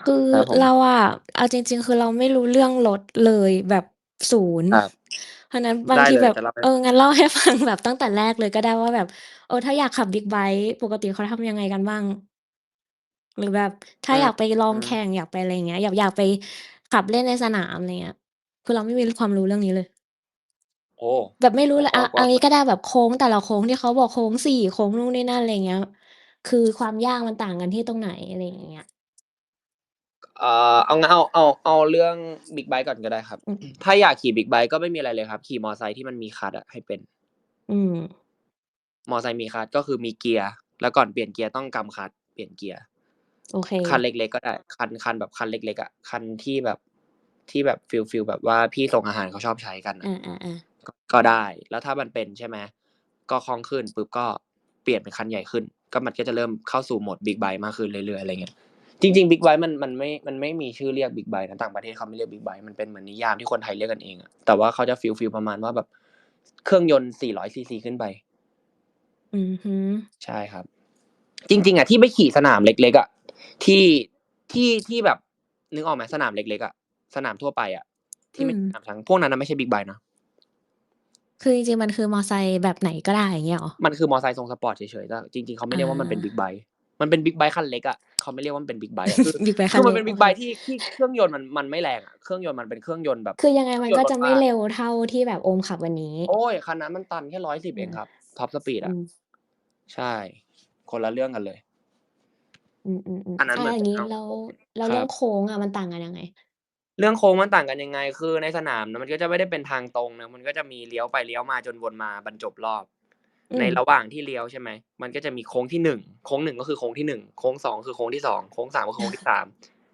คือ ครับผม เราอะ เอาจริง ๆ คือเราไม่รู้เรื่องรถเลยแบบ 0 ครับ เพราะนั้นบา ได ง ้ที เล แบ ย บ จะเล่าให้ งั้นเล่า ให้ฟัง แบบตั้งแต่แรกเลยก็ได้ว่าแบบ ถ้าอยากขับบิ๊กไบค์ปกติเขาทำยังไงกันบ้าง? หรือแบบถ้าอยากไปลองแข่ง อยากไปอะไรอย่างเงี้ย อยากไปขับเล่นในสนาม อะไรเงี้ย คือเราไม่มีความรู้เรื่องนี้เลย โอ้ แบบไม่รู้เลย ก็ เอางี้ก็ได้แบบโค้งแต่ละโค้งที่เขาบอกโค้ง 4 โค้งนู่นนี่นั่น อะไรอย่างเงี้ย คือความยากมันต่างกันที่ตรงไหน? อะไรอย่างเงี้ย เอางั้นเอาเรื่องบิ๊กไบค์ก่อนก็ได้ครับ อืม ถ้าอยากขี่บิ๊กไบค์ก็ไม่มีอะไรเลยครับ ขี่มอไซค์ที่มันมีคลัตช์อะให้เป็น อืม มอไซค์มีคลัตช์ ก็คือมีเกียร์ แล้วก่อนเปลี่ยนเกียร์ต้องกำคลัตช์เปลี่ยนเกียร์ โอเค คันเล็ก ๆ ก็ได้ คันแบบคันเล็ก ๆ อะ คันที่แบบฟีลแบบว่าพี่ส่งอาหารเขาชอบใช้กัน อ อะ า ๆ ๆ ก็ได้ แล้วถ้ามันเป็นใช่ไหม ก็คล่องขึ้นปุ๊บก็เปลี่ยนเป็นคันใหญ่ขึ้น ก็มันก็จะเริ่มเข้าสู่โหมดบิ๊กไบค์มากขึ้นเรื่อยๆ อะไรเงี้ย จริง ๆ บิ๊กไบค์มันไม่มีชื่อเรียกบิ๊กไบค์นะ ต่างประเทศเขาไม่เรียกบิ๊กไบค์ มันเป็นเหมือนนิยามที่คนไทยเรียกกันเองอะ แต่ว่าเขาจะฟีลประมาณว่าแบบเครื่องยนต์ 400 ซีซีขึ้นไป อือฮึ ใช่ครับ จริง ๆ อะที่ไปขี่สนามเล็ก ๆ อะ ที่แบบ นึกออกไหม? สนามเล็ก ๆ อะ สนามทั่วไปอะ ที่ไม่ อืม สนามช้าง พวกนั้นน่ะไม่ใช่บิ๊กไบค์นะ คือจริง ๆ มันคือมอไซค์แบบไหนก็ได้ อย่างเงี้ยเหรอ? มันคือมอไซค์ทรงสปอร์ตเฉยๆ แต่จริง ๆ เขาไม่เรียกว่ามันเป็นบิ๊กไบค์ มันเป็นบิ๊กไบค์คันเล็กอะ เขาไม่เรียกว่ามันเป็นบิ๊กไบค์อะ บิ๊กไบค์ ค คั คื น อมัน เล็ เป็ ก นบิ๊ก โอ ไบ เค ค์ที่เครื่องยนต์มันไม่แรงอะ เครื่องยนต์มันเป็นเครื่องยนต์แบบ คือยังไงมันก็จะ เครื่องยนต์รถ ไม่ บ้าน เร็วเท่าที่แบบโอมขับวันนี้ โอ๊ย คันนั้นมันตันแค่ 110 เองครับ ท็อปสปีด อื อะ ม ใช่ คนละเรื่องกันเลย อืม อันนั้น ๆ ๆ เหมือน อย่างงี้ อ้าว แล้ว ค เรคื่รอังบ โค้งอะมันต่างกันยังไง? เรื่องโค้งมันต่างกันยังไง คือในสนามน่ะมันก็จะไม่ได้เป็นทางตรงนะ มันก็จะมีเลี้ยวไปเลี้ยวมาจนวนมาบรรจบรอบ ในอืม ระหว่างที่เลี้ยวใช่ไหม มันก็จะมีโค้งที่ 1 โค้ง 1 ก็คือโค้งที่ 1 โค้ง 2 คือโค้งที่ 2 โค้ง 3 ก็คือโค้งที่ 3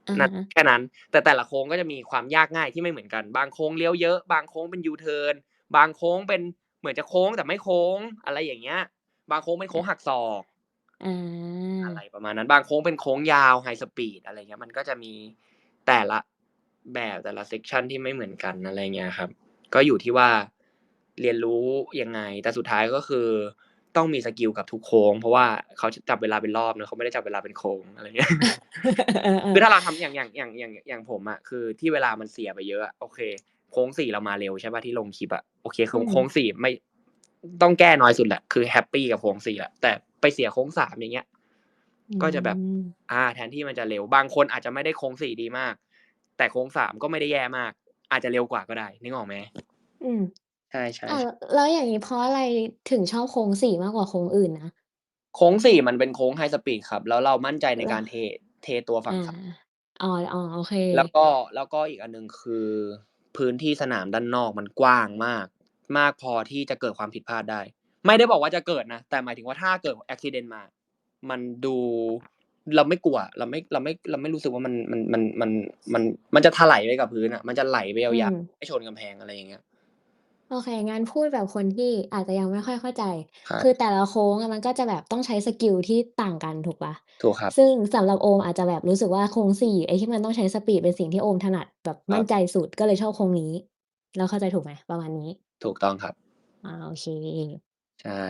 อะ นั่น ฮะ แค่นั้น แต่ละโค้งก็จะมีความยากง่ายที่ไม่เหมือนกัน บางโค้งเลี้ยวเยอะ บางโค้งเป็นยูเทิร์น บางโค้งเป็นเหมือนจะโค้งแต่ไม่โค้ง อะไรอย่างเงี้ย บางโค้งเป็นโค้งหักศอก ออะไร า ประมาณนั้น บางโค้งเป็นโค้งยาว High Speed อะไรเงี้ย มันก็จะมีแต่ละแบบ แต่ละ เซกชัน ที่ไม่เหมือนกัน อะไรเงี้ยครับ ก็อยู่ที่ว่าเรียนรู้ยังไง แต่สุดท้ายก็คือต้องมีสกิลกับทุกโค้ง เพราะว่าเขาจับเวลาเป็นรอบเนาะ เขาไม่ได้จับเวลาเป็นโค้ง อะไรเงี้ย เออ คือถ้าเราๆ ทำอย่างผมอะ คือที่เวลามันเสียไปเยอะอะ โอเค โค้ง 4 เรามาเร็วใช่เปล่า ที่ลงคลิปอะ โอเค อืม โค้ง 4 ไม่ ต้องแก้น้อยสุดแหละ คือแฮปปีกับโค้ง 4 อะ แต่ไปเสียโค้ง 3 อย่างเงี้ย อืก็จะแบบ ม แทนที่มันจะเร็ว บางคนอาจจะไม่ได้โค้ง 4 ดีมาก แต่โค้ง 3 ก็ไม่ได้แย่มาก อาจจะเร็วกว่าก็ได้ นึกออกไหม? อืม ใช่ อ้าว ๆ แล้วอย่างงี้เพราะอะไรถึงชอบโค้ง 4 มากกว่าโค้งอื่นนะ? โค้ง 4 มันเป็นโค้ง High Speed ครับ แล้วเรามั่นใจในเหรอ? การเทตัวฝั่ง อา ซ้าย อ๋อ โอเค แล้วก็อีกอันหนึ่งคือพื้นที่สนามด้านนอกมันกว้างมาก มากพอที่จะเกิดความผิดพลาดได้ ไม่ได้บอกว่าจะเกิดนะ แต่หมายถึงว่าถ้าเกิด Accident มา มันดู เราไม่กลัวอะ เราไม่รู้สึกว่ามันจะถลายไปกับพื้นอะ มันจะไหลไปยาอืว ม ๆ ไม่ชนกำแพง อะไรอย่างเงี้ย โอเค งั้นพูดแบบคนที่อาจจะยังไม่ค่อยเข้าใจ ครับ คือแต่ละโค้งอะมันก็จะแบบต้องใช้สกิลที่ต่างกันถูกเปล่า? ถูกครับ ซึ่งสำหรับโอมอาจจะแบบรู้สึกว่าโค้ง 4 ไอ้ที่มันต้องใช้สปีดเป็นสิ่งที่โอมถนัดแบบครมั่ันบ ใจสุด ก็เลยชอบโค้งนี้ เราเข้าใจถูกไหม? ประมาณนี้ ถูกต้องครับ โอเค ใช่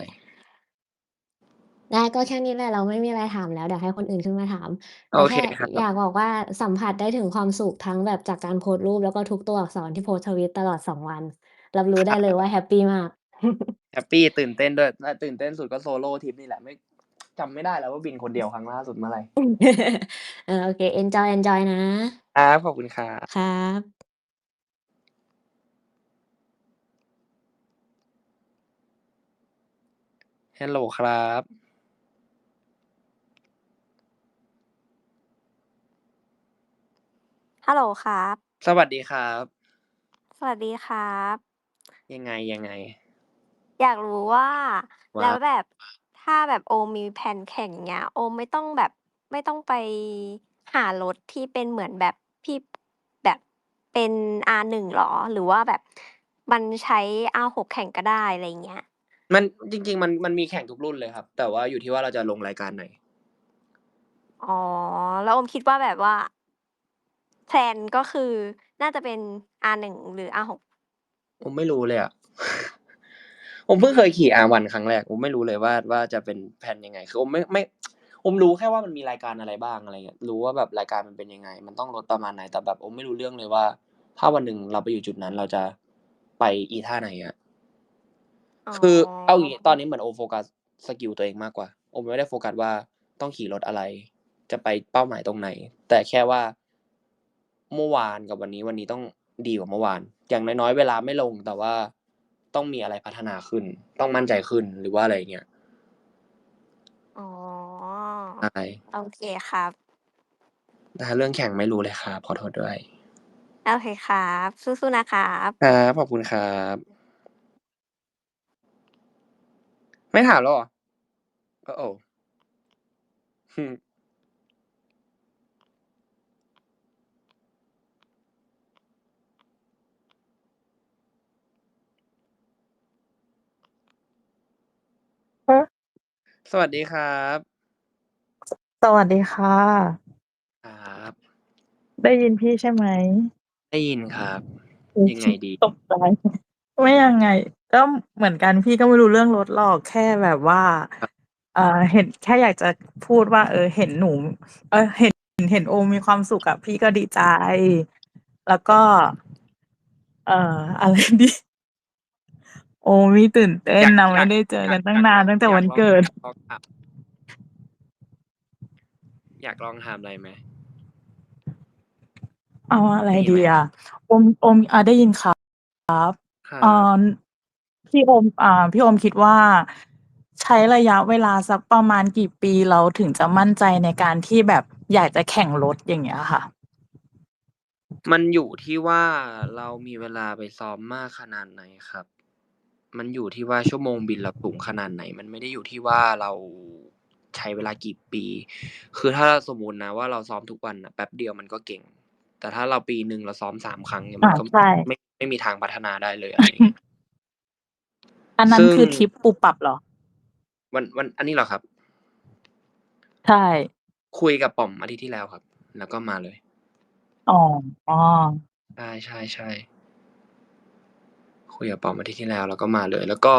ได้ ก็แค่นี้แหละ เราไม่มีอะไรถามแล้ว เดี๋ยวให้คนอื่นขึ้นมาถาม โแตอ่เแคค่ครับ อยากบอกว่าสัมผัสได้ถึงความสุขทั้งแบบจากการโพสต์รูป แล้วก็ทุกตัวอักษรที่โพสต์ทวิตตลอด 2 วัน รับรู้ได้เลยว่าแฮปปีมาก แฮปปี ตื่นเต้นด้วย ตื่นเต้นสุดก็โซโลทริปนี่แหละ จำไม่ได้แล้วว่าบินคนเดียวครั้งล่าสุดเมื่อไร โอเค เอนจอย ๆ นะ ครับ ขอบคุณครับ ครับ ฮัลโหลครับ ฮัลโหลครับ สวัสดีครับ สวัสดีครับ ยังไง อยากรู้ว่า วแล้า วแบบถ้าแบบโอมมีแพลนแข่ง เงี้ย โอมไม่ต้องไปหารถที่เป็นเหมือนแบบที่แบบเป็น R1 เหรอ? หรือว่าแบบมันใช้ R6 แข่งก็ได้ อะไรเงี้ย จริง ๆ มันมีแข่งทุกรุ่นเลยครับ แต่ว่าอยู่ที่ว่าเราจะลงรายการไหน อ๋อ แล้วโอมคิดว่าแบบว่า แพลนก็คือน่าจะเป็น R1 หรือ R6? ผมไม่รู้เลยอะ ผมเพิ่งเคยขี่ R1 ครั้งแรกผมไม่รู้เลยว่าจะเป็นแพลนยังไงคือผมไม่ผมรู้แค่ว่ามันมีรายการอะไรบ้างอะไรเงี้ยรู้ว่าแบบรายการมันเป็นยังไงมันต้องลดประมาณไหนแต่แบบผมไม่รู้เรื่องเลยว่า ถ้าวันหนึ่งเราไปอยู่จุดนั้นเราจะไปอีท่าไหนอะ อ๋อ คือเอาอย่างงี้ตอนนี้เหมือนโอโฟกัสสกิลตัวเองมากกว่าโอไม่ได้โฟกัสว่าต้องขี่รถอะไร จะไปเป้าหมายตรงไหน แต่แค่ว่าเมื่อวานกับวันนี้ต้องดีกว่าเมื่อวาน อย่างน้อยๆเวลาไม่ลงแต่ว่าต้องมีอะไรพัฒนาขึ้น ต้องมั่นใจขึ้นหรือว่าอะไรอย่างเงี้ย อ๋อ ใช่ โอเคครับ แต่เรื่องแข่งไม่รู้เลยครับขอโทษด้วย โอเคครับ สู้ๆนะครับ ครับขอบคุณครับ ไม่ถามแล้วเหรอโอ้ ฮะ สวัสดีครับ สวัสดีค่ะ ครับ ได้ยินพี่ใช่ไหม? ได้ยินครับ อุ๊ย ยังไงดี? ตกใจ ไม่ยังไง ก็เหมือนกันพี่ก็ไม่รู้เรื่องรถหรอก แค่แบบว่า ครับ เห็น แค่อยากจะพูดว่า เห็นหนู เห็นโอมมีความสุขอะพี่ก็ดีใจ แล้วก็ อะไร ดี โอมนี่ตื่นเต้นนะ ไม่ได้เจอกันตั้งนานตั้งแต่วันเกิด อยากลองถามอะไรไหม? เอาอะไร ได้ยิน ดี ไหม? อะ โอม ได้ยิน ครับ ครับ พี่โอมคิดว่า ใช้ระยะเวลาสักประมาณกี่ปีเราถึงจะมั่นใจในการที่แบบอยากจะแข่งรถ อย่างเงี้ยค่ะ? มันอยู่ที่ว่าเรามีเวลาไปซ้อมมากขนาดไหนครับ มันอยู่ที่ว่าชั่วโมงบินเราสูงขนาดไหน มันไม่ได้อยู่ที่ว่าเราใช้เวลากี่ปี คือถ้าสมมุตินะว่าเราซ้อมทุกวันน่ะแป๊บเดียวมันก็เก่ง แต่ถ้าเราปีหนึ่งเราซ้อม3ครั้งเนี่ยมันก็ ใช่ ไม่มีทางพัฒนาได้เลย อะไรอย่างเงี้ย อันนั้ ซ นึ ่ง คือทริปปุบปับเหรอ? อันนี้เหรอครับ? ใช่ คุยกับป๋อมอาทิตย์ที่แล้วครับ แล้วก็มาเลย อ๋อ ใช่ ๆ ๆ คุยกับป๋อมอาทิตย์ที่แล้วก็มาเลย แล้วก็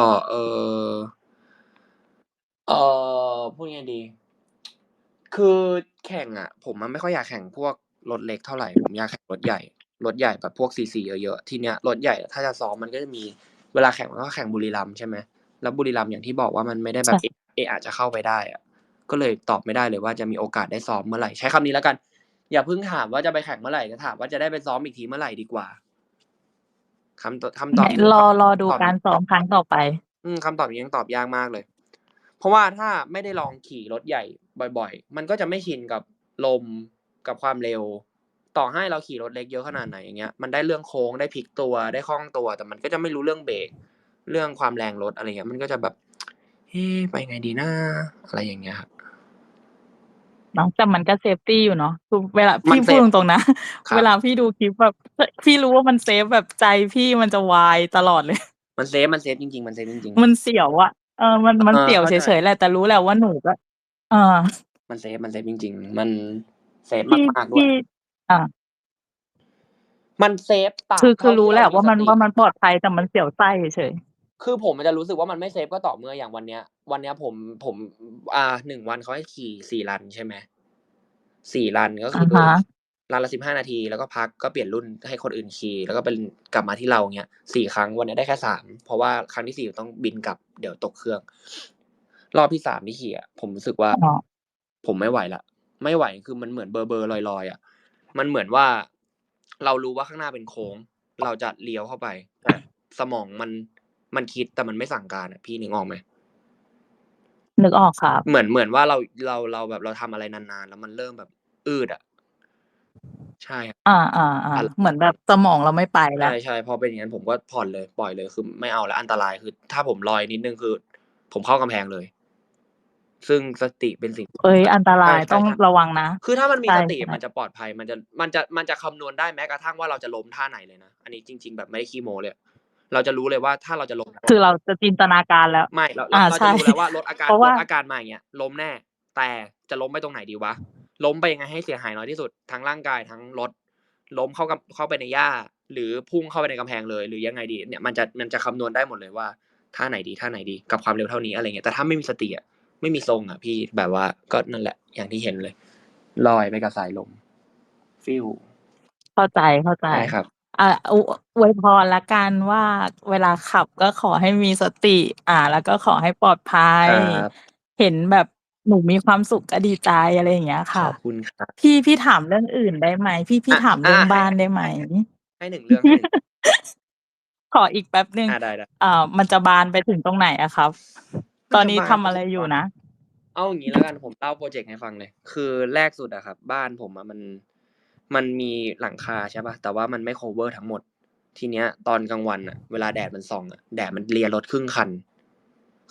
พูดยังไงดี คือแข่งอะผมอะไม่ค่อยอยากแข่งพวกรถเล็กเท่าไร ผมอยากแข่งรถใหญ่ รถใหญ่แบบพวก CC เยอะ ๆ ทีเนี้ยรถใหญ่ถ้าจะซ้อมมันก็จะมี เวลาแข่งมันก็แข่งบุรีรัมย์ ใช่ไหม แล้วบุรีรัมย์อย่างที่บอกว่ามันไม่ได้แบ ใช่ บ เอะอะจะเข้าไปได้อะ ก็เลยตอบไม่ได้เลยว่าจะมีโอกาสได้ซ้อมเมื่อไหร่ ใช้คำนี้แล้วกัน อย่าเพิ่งถามว่าจะไปแข่งเมื่อไหร่ แต่ถามว่าจะได้ไปซ้อมอีกทีเมื่อไหร่ดีกว่า คำตอบนี้ รอดูการซ้อมครั้งต่อไป คำตอบนี้ยังตอบยากมากเลย เพราะว่าถ้าไม่ได้ลองขี่รถใหญ่บ่อย ๆ มันก็จะไม่ชินกับลม กับความเร็ว ต่อให้เราขี่รถเล็กเยอะขนาดไหน อย่างเงี้ย มันได้เรื่องโค้ง ได้พลิกตัว ได้คล่องตัว แต่มันก็จะไม่รู้เรื่องเบรก เรื่องความแรงรถ อะไรอย่างเงี้ย มันก็จะแบบ เอ๊ ไปไงดีนะ อะไรอย่างเงี้ยครับ เนาะ แต่มันก็เซฟตีอยู่เนาะ คือเวลา มั พี่ นเซ พูดตรง ๆ นะ ครั เว บ ลาพี่ดูคลิปแบบ พี่รู้ว่ามันเซฟแบบใจพี่มันจะวายตลอด เลย มันเซฟจริง ๆ มันเซฟจริง มันๆ เสียวอะ มันเสียว เข้า เฉ ใจ ย ๆ แหละ แต่รู้แหละว่าหนูก็ มันเซฟจริง ๆ มันเซฟ พี่ มาก ๆ พด้วย ี่ มันเซฟตรา คื บ อ เท่า รูที่ ้แเหรา ละ มี ว่า สติ มันปลอดภัย แต่มันเสียวไส้เฉย ๆ คือผมอะจะรู้สึกว่ามันไม่เซฟก็ต่อเมื่ออย่างวันเนี้ยผม 1 วันเขาให้ขี่ 4 รัน ใช่ไหม 4 รัน ก็ อ คือ ฮะ รันละ 15 นาที แล้วก็พัก ก็เปลี่ยนรุ่นให้คนอื่นขี่ แล้วก็เป็นกลับมาที่เรา เงี้ย 4 ครั้ง วันนี้ได้แค่ 3 เพราะว่าครั้งที่ 4 ต้องบินกลับ เดี๋ยวตกเครื่อง รอบที่ 3 ที่ขี่อะผมรู้สึกว่า อ๋อ ผมไม่ไหวแล้ว ไม่ไหว คือมันเหมือนเบลอ ๆ ลอย ๆ อะ มันเหมือนว่า เรารู้ว่าข้างหน้าเป็นโค้ง เราจะเลี้ยวเข้าไป แต่สมองมันคิด แต่มันไม่สั่งการอะ พี่นึกออกไหม? นึกออกครับ เหมือนว่าเราแบบ เราทำอะไรนาน ๆ แล้วมันเริ่มแบบอืดอะ ใช่ครับ อา ๆ ๆ เหมือนแบบสมองเราไม่ไปใแล้ว ช่ ๆ พอเป็นอย่างงั้นผมก็ผ่อนเลย ปล่อยเลย คือไม่เอาแล้ว อันตราย คือถ้าผมลอยนิดหนึ่ง คือผมเข้ากำแพงเลย ซึ่งสติเป็นสิ่ง เฮ้ย อันตราย ใช่ ต้อง ๆ ระวังนะ คือถ้ามันมี ใช่ สติมันๆ จะปลอดภัย มันจะคำนวณได้แม้กระทั่งว่าเราจะล้มท่าไหนเลยนะ อันนี้จริง ๆ แบบไม่ได้ขี้โม้เลยอะ เราจะรู้เลยว่าถ้าเราจะล้ม คือเราจะจินตนาการแล้ว ไม่ เรา อา เรา ใช จะรู้แล้วว่ารถอาการ เพราะว่า รถอาการมาอย่างเงี้ย ล้มแน่ แต่จะล้มไปตรงไหนดีวะ ล้มไปยังไงให้เสียหายน้อยที่สุด ทั้งร่างกาย ทั้งรถ ล้มเข้าไปในหญ้า หรือพุ่งเข้าไปในกำแพงเลย หรือยังไงดี เนี่ยมันจะคำนวณได้หมดเลยว่า ท่าไหนดีกับความเร็วเท่านี้อะไรเงี้ยแต่ถ้าไม่มีสติอ่ะไม่มีทรงอ่ะพี่แบบว่าก็นั่นแหละอย่างที่เห็นเลยลอยไปกับสายลมฟิว เข้าใจได้ครับ อวยพรละกันว่าเวลาขับก็ขอให้มีสติ แล้วก็ขอให้ปลอดภัย ครับ เห็นแบบหนูมีความสุขก็ดีใจอะไรอย่างเงี้ย ข ค่ะ อบคุณครับ พี่ถามเรื่องอื่นได้ไหมพี่ถามเรื่องบ้านได้ไหม ให้หนึ่งเรื่องให้หนึ่ง ขออีกแป๊บนึง ได้ มันจะบานไปถึงตรงไหนอะครับ ตอนนี้ทำอะไรอยู่นะ เอาอย่างนี้แล้วกันผมเล่าโปรเจกต์ให้ฟังเลย คือแรกสุดอะครับ บ้านผมอะมันมีหลังคาใช่ป่ะแต่ว่ามันไม่ cover ทั้งหมด ทีเนี้ย ตอนกลางวันอะเวลาแดดมันส่องอะแดดมันเลียรถครึ่งคัน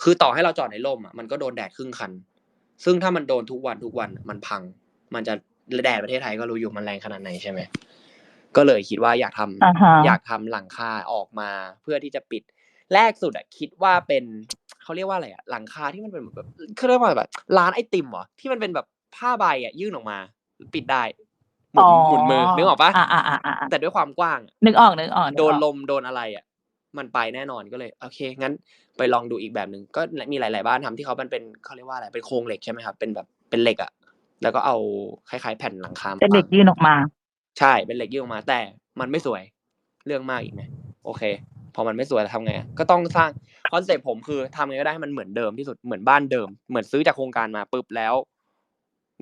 คือต่อให้เราจอดในร่มอะมันก็โดนแดดครึ่งคัน ซึ่งถ้ามันโดนทุกวันมันพัง มันจะแดดประเทศไทยก็รู้อยู่มันแรงขนาดไหนใช่ไหมก็เลยคิดว่าอยากทำหลังคาออกมาเพื่อที่จะปิด แรกสุดอะคิดว่าเป็นเขาเรียกว่าอะไรอะหลังคาที่มันเป็นแบบเขาเรียกว่าแบบร้านไอติมเหรอที่มันเป็นแบบผ้าใบอะยื่นออกมาปิดได้หมุนมือนึกออกปะแต่ด้วยความกว้างนึกออกโดนลมโดนอะไรอะมันไปแน่นอนก็เลยโอเคงั้นไปลองดูอีกแบบนึงก็มีหลายๆบ้านทำที่เขามันเป็นเขาเรียกว่าอะไรเป็นโครงเหล็กใช่ไหมครับเป็นแบบเป็นเหล็กอะแล้วก็เอาคล้ายๆแผ่นหลังคาเป็นเหล็กยื่นออกมาใช่เป็นเหล็กยื่นออกมาแต่มันไม่สวยเรื่องมากอีกไหมโอเคพอมันไม่สวยทำไงก็ต้องสร้างคอนเซ็ปต์ผมคือทำไงก็ได้ให้มันเหมือนเดิมที่สุดเหมือนบ้านเดิมเหมือนซื้อจากโครงการมาปุ๊บแล้ว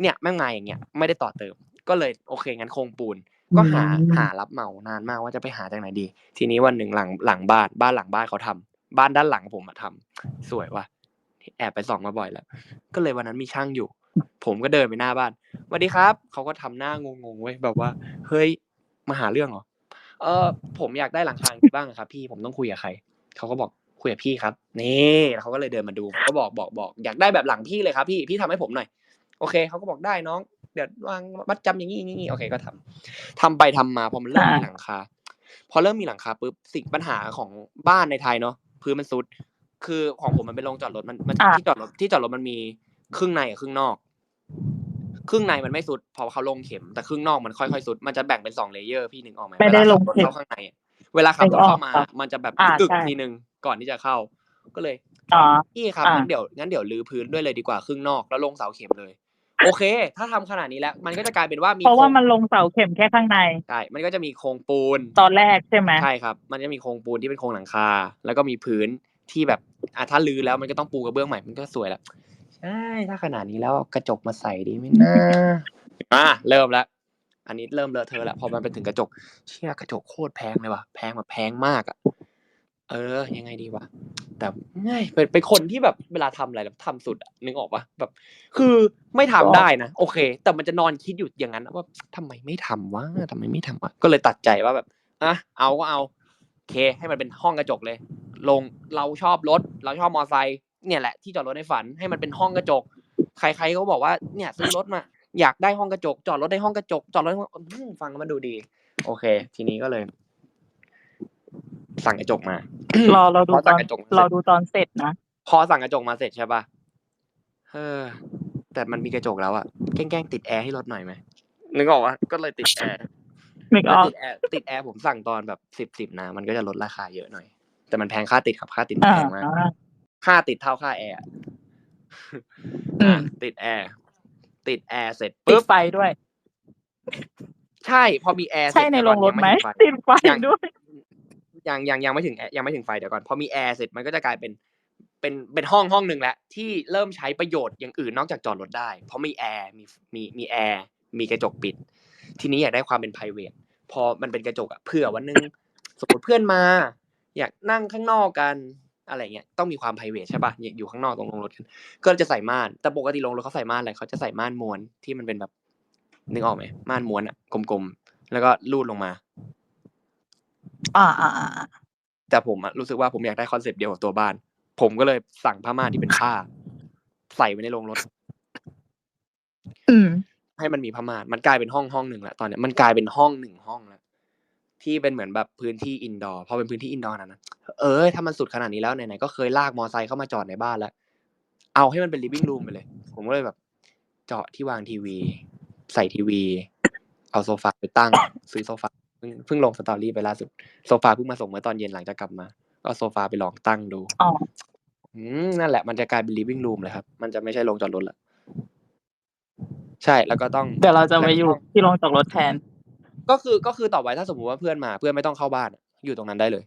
เนี่ยแม่งมาอย่างเงี้ยไม่ได้ต่อเติมก็เลยโอเคงั้นโครงปูนก็หารับเหมานานมากว่าจะไปหาจากไหนดีทีนี้วันหนึ่งหลังบ้านหลังบ้านเขาทำบ้านด้านหลังผมทำสวยว่ะแอบไปส่องมาบ่อยแล้วก็เลยวันนั้นมีช่างอยู่ผมก็เดินไปหน้าบ้านสวัสดีครับเขาก็ทำหน้างงๆเว้ยแบบว่าเฮ้ยมาหาเรื่องเหรอผมอยากได้หลังคาบ้างครับพี่ผมต้องคุยกับใครเขาก็บอกคุยกับพี่ครับนี่เขาก็เลยเดินมาดูก็บอกอยากได้แบบหลังพี่เลยครับพี่ทำให้ผมหน่อยโอเคเขาก็บอกได้น้องเดี๋ยววางมัดจำอย่างนี้โอเคก็ทำไปทำมาพอมันเริ่มมีหลังคาพอเริ่มมีหลังคาปุ๊บสิ่งปัญหาของบ้านในไทยเนาะพื้นมันซุดคือของผมมันเป็นโรงจอดรถมันที่จอดรถมันมีครึ่งในกับครึ่งนอกครึ่งในมันไม่สุดพอเขาลงเข็มแต่ครึ่งนอกมันค่อยๆสุดมันจะแบ่งเป็น2เลเยอร์พี่นึกออกไหมเวลาขับรถเข้าข้างในเวลาขับรถเข้ามามันจะแบบตึกทีนึงก่อนที่จะเข้าก็เลยพี่ครับงั้นเดี๋ยวรื้อพื้นด้วยเลยดีกว่าครึ่งนอกแล้วลงเสาเข็มเลยโอเคถ้าทำขนาดนี้แล้วมันก็จะกลายเป็นว่ามีเพราะว่ามันลงเสาเข็มแค่ข้างในใช่มันก็จะมีโครงปูนตอนแรกใช่ไหมใช่ครับมันจะมีโครงปูนที่เป็นโครงหลังคาแล้วก็มีพื้นที่แบบถ้ารื้อแล้วมันก็ต้องปูกระเบื้องใหม่มันก็สวยแล้วใช่ถ้าขนาดนี้แล้วกระจกมาใส่ดีไหมนะเริ่มแล้วอันนี้เริ่มเลอะเทอะแล้วพอมันไปถึงกระจกเชี่ยกระจกโคตรแพงเลยว่ะแพงแบบแพงมากอ่ะยังไงดีวะแต่ง่ายเป็นคนที่แบบเวลาทำอะไรแล้วทำสุดอ่ะนึกออกปะแบบคือไม่ทำได้นะโอเคแต่มันจะนอนคิดอยู่อย่างนั้นว่าทำไมไม่ทำวะก็เลยตัดใจว่าแบบเอาก็เอาโอเคให้มันเป็นห้องกระจกเลยลงเราชอบรถเราชอบมอไซค์เนี่ยแหละที่จอดรถในฝันให้มันเป็นห้องกระจกใครๆก็บอกว่าเนี่ยซื้อรถมาอยากได้ห้องกระจกจอดรถในห้องกระจกจอดรถฟังมันดูดีโอเคทีนี้ก็เลยสั่งกระจกมาร อดูตอนเสร็จนะพอสั่งกระจกมาเสร็จใช่ป่ะแต่มันมีกระจกแล้วอ่ะแกล้งติดแอร์ให้รถหน่อยไหมนึกออกว่าก็เลยติดแอร์ติดแอร์ผมสั่งตอนแบบ10นะมันก็จะลดราคาเยอะหน่อยแต่มันแพงค่าติดครับค่าติดแพงมากค่าติดเท่าค่าแอร์ติดแอร์เสร็จติดไฟด้วยใช่พอมีแอร์ใช่ในโรงรถไหมติดไฟด้วยยังไม่ถึงไฟเดี๋ยวก่อนพอมีแอร์เสร็จมันก็จะกลายเป็นห้องนึงแหละที่เริ่มใช้ประโยชน์อย่างอื่นนอกจากจอดรถได้เพราะมีแอร์มีแอร์มีกระจกปิดทีนี้อยากได้ความเป็น private พอมันเป็นกระจกเผื่อวันนึงสมมติเพื่อนมาอยากนั่งข้างนอกกันอะไรเงี้ยต้องมีความ private ใช่ป่ะอยู่ข้างนอกตรงลงรถกันก็จะใส่ม่านแต่ปกติลงรถเขาใส่ม่านอะไรเขาจะใส่ม่านม้วนที่มันเป็นแบบนึกออกไหมม่านม้วนกลมๆแล้วก็ลูดลงมาแต่ผมรู้สึกว่าผมอยากได้คอนเซ็ปต์เดียวกับตัวบ้านผมก็เลยสั่งผ้าม่านที่เป็นผ้าใส่ไว้ในโรงรถให้มันมีผ้าม่านมันกลายเป็นห้องนึงแล้วตอนนี้มันกลายเป็นห้อง1ห้องแล้วที่เป็นเหมือนแบบพื้นที่อินดอร์พอเป็นพื้นที่อินดอร์นะถ้ามันสุดขนาดนี้แล้วไหนๆก็เคยลากมอไซค์เข้ามาจอดในบ้านแล้วเอาให้มันเป็น living room ไปเลยผมก็เลยแบบเจาะที่วางทีวีใส่ทีวีเอาโซฟาไปตั้งซื้อโซฟาเพิ่งลงสตอรี่ไปล่าสุดโซฟาเพิ่งมาส่งเมื่อตอนเย็นหลังจากกลับมา เอาโซฟาไปลองตั้งดู อ๋อ นั่นแหละมันจะกลายเป็น living room เลยครับ มันจะไม่ใช่โรงจอดรถแล้วใช่แล้วก็ต้อง เดี๋ยวเราจะ แล้ว ไป ก็ อยู่ ต้อง ที่โรงจอดรถแทน ก็คือต่อไปถ้าสมมุติว่าเพื่อนมาเพื่อนไม่ต้องเข้าบ้านอะอยู่ตรงนั้นได้เลย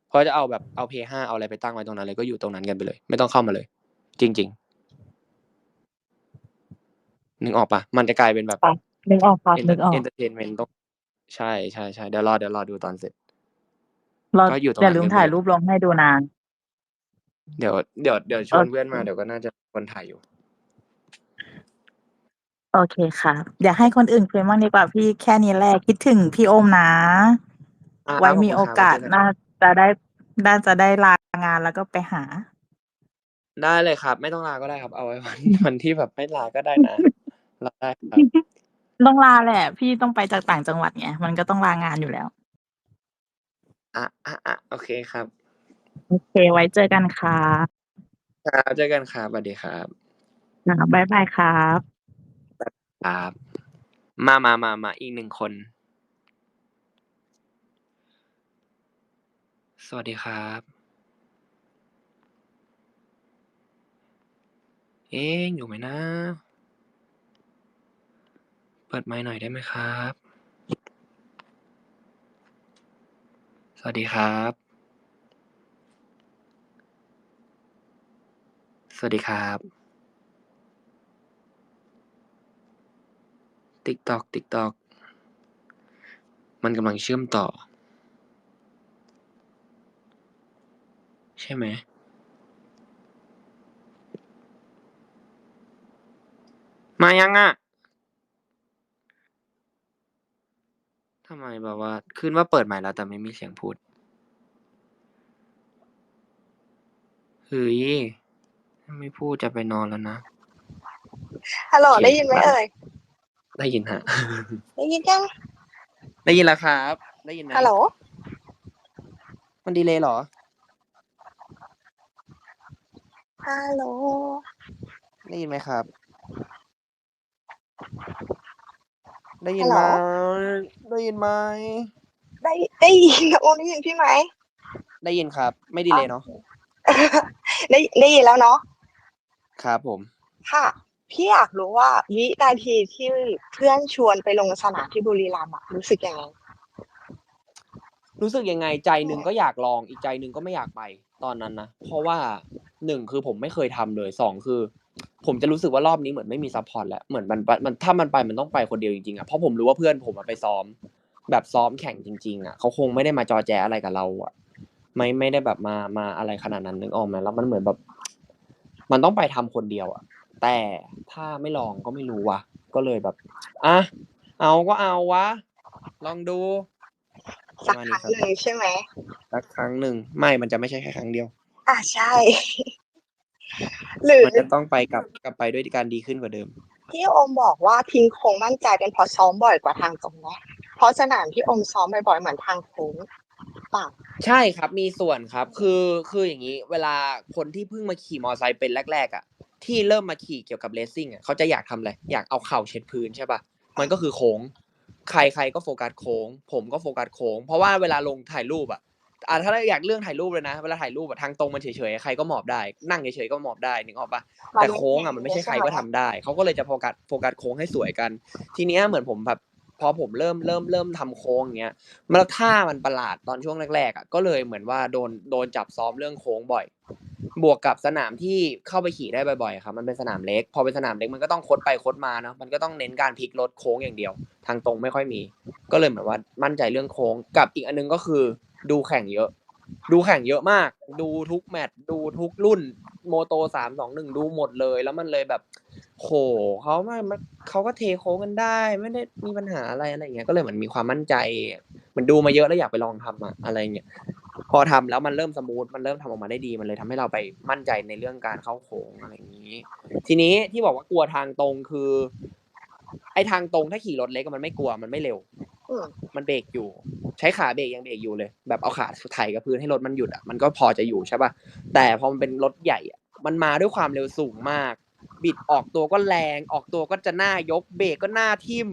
เพราะจะเอาแบบเอา Play 5เอาอะไรไปตั้งไว้ตรงนั้นเลยก็อยู่ตรงนั้นกันไปเลย ไม่ต้องเข้ามาเลย จริง ๆ นึกออกเปล่ามันจะกลายเป็นแบบ นึกออกครับนึกออก entertainment ตรงใช่ๆๆเดี๋ยวรอดูตอนเสร็จ เรา ก็อยู่ตรง อย่า นั้น ลืม กันไป ถ่าย เลย รูปลงให้ดูนะ เดี๋ยวช โอ วน เค เพื่อนมาเดี๋ยวก็น่าจะมีคนถ่ายอยู่ โอเคครับอย่าให้คนอื่นคุยบ้างดีกว่าพี่แค่นี้แหละคิดถึงพี่โอมนะ ไว้ ขอบ มี คุณ โอ ครับ ไว้ กาส เจอกัน น่าจะได้ลางานแล้วก็ไปหา ได้เลยครับ ไม่ต้องลาก็ได้ครับ เอาไว้ วันที่แบบไม่ลาก็ได้นะ ลาได้ครับ ต้องลาแหละ พี่ต้องไปจากต่างจังหวัดไงมันก็ต้องลางานอยู่แล้ว โอเคครับ โอเค ไว้เจอกันครับ ครับเจอกันครับสวัสดีครับ บ๊ายบายครับ ครับ มาอีก1คน สวัสดีครับ อยู่ไหมนะ เปิดไมค์หน่อยได้ไหมครับ สวัสดีครับ สวัสดีครับ TikTok มันกำลังเชื่อมต่อ ใช่ไหม มายังอะทำไมแบบว่าขึ้นว่าเปิดไมค์แล้วแต่ไม่มีเสียงพูด เฮ้ย ถ้าไม่พูดจะไปนอนแล้วนะ ฮัลโหล โอเค ได้ยินไหมเอ่ย ได้ยินครับ ได้ยินยัง ได้ยินแล้วครับ ได้ยินไหม ฮัลโหล มันดีเลย์เหรอ? ฮัลโหล ได้ยินไหมครับ? ได้ยิ ฮั น ลโห ไห ล ม ได้ยินไหม? ได้ยิน โอมได้ยินพี่ไหม? ได้ยินครับ ไม่ดี อ๋อ เลย์เนาะ? ได้ยินแล้วเนาะ? ครับผม ค่ะ พี่อยากรู้ว่าวินาทีที่เพื่อนชวนไปลงสนามที่บุรีรัมย์อะรู้สึกยังไง? รู้สึกยังไง ใจ อื หนึ่ง ม ก็อยากลอง อีกใจหนึ่งก็ไม่อยากไปตอนนั้นนะ เพราะว่า 1 คือผมไม่เคยทำเลย 2 คือ ผมจะรู้สึกว่ารอบนี้เหมือนไม่มีซัปพอร์ตแล้ว เหมือนมันถ้ามันไปมันต้องไปคนเดียวจริงๆอะ เพราะผมรู้ว่าเพื่อนผมอะไปซ้อม แบบซ้อมแข่งจริง ๆ อะ เขาคงไม่ได้มาจอแจ๊อะไรกับเราอะ ไม่ได้แบบมาอะไรขนาดนั้น นึกออกไหม แล้วมันเหมือนแบบ มันต้องไปทำคนเดียวอะ แต่ถ้าไม่ลองก็ไม่รู้ว่ะ ก็เลยแบบ เอาก็เอาวะ ลองดู ป สั ระ ก มาณ ค นี้ รั้ง ครับ หนึ่งใช่ไหม? สักครั้งหนึ่ง ไม่ มันจะไม่ใช่แค่ครั้งเดียว ใช่ หรือ มันจะต้องไปกลับไปด้วยการดีขึ้นกว่าเดิม ที่โอมบอกว่าทิ้งโค้งมั่นใจเป็นเพราะซ้อมบ่อยกว่าทางตรงไหม? เพราะสนามที่โอมซ้อมบ่อยๆเหมือนทางโค้งเปล่า? ใช่ครับ มีส่วนครับ คืออย่างงี้ เวลาคนที่เพิ่งมาขี่มอไซค์เป็นแรก ๆ อะ ที่เริ่มมาขี่เกี่ยวกับ racing อะ เขาจะอยากทำอะไร อยากเอาเข่าเช็ดพื้นใช่เปล่า มันก็คือโค้ง ใครๆก็โฟกัสโค้ง ผมก็โฟกัสโค้ง เพราะว่าเวลาลงถ่ายรูปอะ ถ้าเราอยากเรื่องถ่ายรูปเลยนะ เวลาถ่ายรูปอะทางตรงมันเฉยๆ ใครก็หมอบได้ นั่งเฉยๆ ก็หมอบได้ นึกออกเปล่า มั แต่ นไม่ โค้ง แข่ อะ ง มัน เล ไม่ ย ใช่ ใช่ ใคร ไหม? ก็ทำได้ เขาก็เลยจะโฟกัสโค้งให้สวยกัน ทีเนี้ยเหมือนผมแบบ พอผมเริ่มทำโค้ง อย่างเงี้ย แล้วท่ามันประหลาดตอนช่วงแรกๆอะ ก็เลยเหมือนว่าโดนจับซ้อมเรื่องโค้งบ่อย บวกกับสนามที่เข้าไปขี่ได้บ่อยๆ อะครับ มันเป็นสนามเล็ก พอเป็นสนามเล็กมันก็ต้องคดไปคดมาเนาะ มันก็ต้องเน้นการพลิกรถโค้งอย่างเดียว ทางตรงไม่ค่อยมี ก็เลยเหมือนว่ามั่นใจเรื่องโค้ง กับอีกอันหนึ่งก็คือดูแข่งเยอะ ดูแข่งเยอะมาก ดูทุกแมตช์ ดูทุกรุ่น Moto 321 ดูหมดเลย แล้วมันเลยแบบ โอ้โฮ เขาก็เทโค้งกันได้ ไม่ได้มีปัญหาอะไร อะไรอย่างเงี้ย ก็เลยเหมือนมีความมั่นใจ เหมือนดูมาเยอะแล้วอยากไปลองทำอะ อะไรอย่างเงี้ย พอทำแล้วมันเริ่มสมูท มันเริ่มทำออกมาได้ดี มันเลยทำให้เราไปมั่นใจในเรื่องการเข้าโค้ง อะไรอย่างงี้ ทีนี้ที่บอกว่ากลัวทางตรง คือไอ้ทางตรงถ้าขี่รถเล็กอะมันไม่กลัว มันไม่เร็ว อืม มันเบรกอยู่ ใช้ขาเบรกยังเบรกอยู่เลย แบบเอาขาไถกับพื้นให้รถมันหยุดอะ มันก็พอจะอยู่ใช่เปล่า แต่พอมันเป็นรถใหญ่อะ มันมาด้วยความเร็วสูงมาก บิดออกตัวก็แรง ออกตัวก็จะหน้ายก เบรกก็หน้าทิ่ม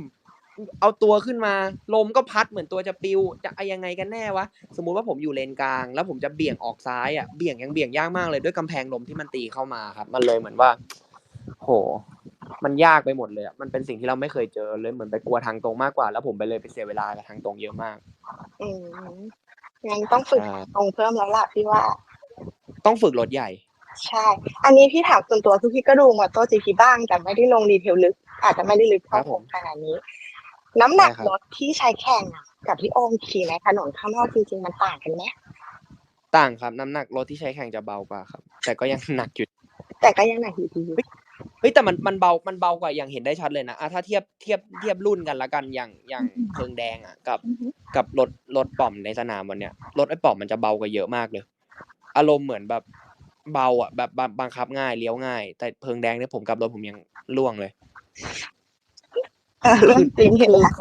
เอาตัวขึ้นมาลมก็พัดเหมือนตัวจะปลิวจะยังไงกันแน่วะสมมุติว่าผมอยู่เลนกลางแล้วผมจะเบี่ยงออกซ้ายอ่ะเบี่ยงยากมากเลยด้วยกำแพงลมที่มันตีเข้ามาครับมันเลยเหมือนว่าโหมันยากไปหมดเลยอ่ะมันเป็นสิ่งที่เราไม่เคยเจอเลยเหมือนไปกลัวทางตรงมากกว่าแล้วผมไปเลยไปเสียเวลากับทางตรงเยอะมากงั้นต้องฝึกตรงเพิ่มแล้วล่ะพี่ว่าต้องฝึกรถใหญ่ใช่อันนี้พี่ถามส่วนตัวคือพี่ก็ดูMotoGPบ้างแต่ไม่ได้ลงดีเทลลึกอาจจะไม่ได้ลึกเท่าผมขนาดนี้น้ำหนักรถที่ใช้แข่งกับที่โอมขี่ในถนนข้างนอกจริงๆมันต่างกันไหมต่างครับน้ำหนักรถที่ใช้แข่งจะเบากว่าครับแต่ก็ยังหนักอยู่เฮ้ยแต่มันเบากว่าอย่างเห็นได้ชัดเลยนะถ้าเทียบรุ่นกันละกันอย่างเพิงแดงอ่ะกับรถป่อมในสนามวันเนี้ยรถไอ้ป่อมมันจะเบากว่าเยอะมากเลยอารมณ์เหมือนแบบเบาอ่ะแบบบังคับง่ายเลี้ยวง่ายแต่เพิงแดงเนี่ยผมกับรถผมยังล่วงเลยเรื่องจริงเห็นแล้ว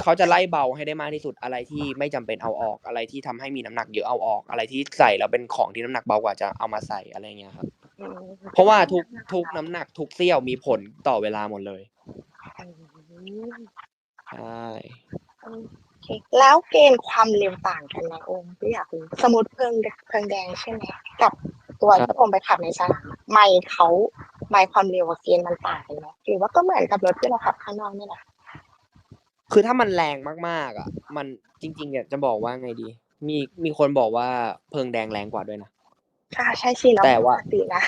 เขาจะไล่เบาให้ได้มากที่สุดอะไรที่ไม่จำเป็นเอาออกอะไรที่ทำให้มีน้ำหนักเยอะเอาออกอะไรที่ใส่แล้วเป็นของที่น้ำหนักเบากว่าจะเอามาใส่อะไรเงี้ยครับเพราะว่าทุกน้ำหนักทุกเสี้ยวมีผลต่อเวลาหมดเลยใช่แล้วเกณฑ์ความเร็วต่างกันนะโอมพี่อยากรู้สมมติเพิงแดงใช่ไหมกับตัวที่โอมไปขับในสนามไม่ความเร็วกับเกณฑ์มันต่างกันไหมหรือว่าก็เหมือนกับรถที่เราขับข้างนอกนี่แหละคือถ้ามันแรงมากๆอ่ะมันจริงๆเนี่ยจะบอกว่าไงดีมีคนบอกว่าเพิงแดงแรงกว่าด้วยนะใช่สิแล้วแต่ว่านะ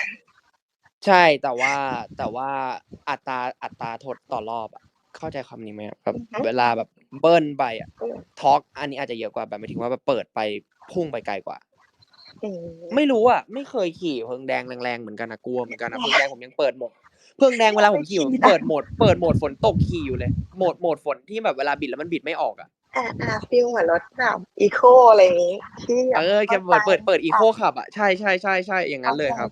ใช่แต่ว่าอัตราทดต่อรอบอ่ะเข้าใจคำนี้ไหมแบบเวลาแบบเบิ้ลไปอ่ะทอร์กอันนี้อาจจะเยอะกว่าแบบหมายถึงว่าแบบเปิดไปพุ่งไปไกลกว่าไม่รู้อ่ะไม่เคยขี่เพิงแดงแรงๆเหมือนกันนะกลัวเหมือนกันนะเพิงแดงผมยังเปิดโหมดเพิงแดงเวลาผมขี่ผมเปิดโหมดฝนตกขี่อยู่เลยโหมดฝนที่แบบเวลาบิดแล้วมันบิดไม่ออกอ่ะฟีลเหมือนรถแบบอีโคอะไรอย่างนี้ที่แค่เปิดอีโคขับอ่ะใช่อย่างนั้นเลยครับ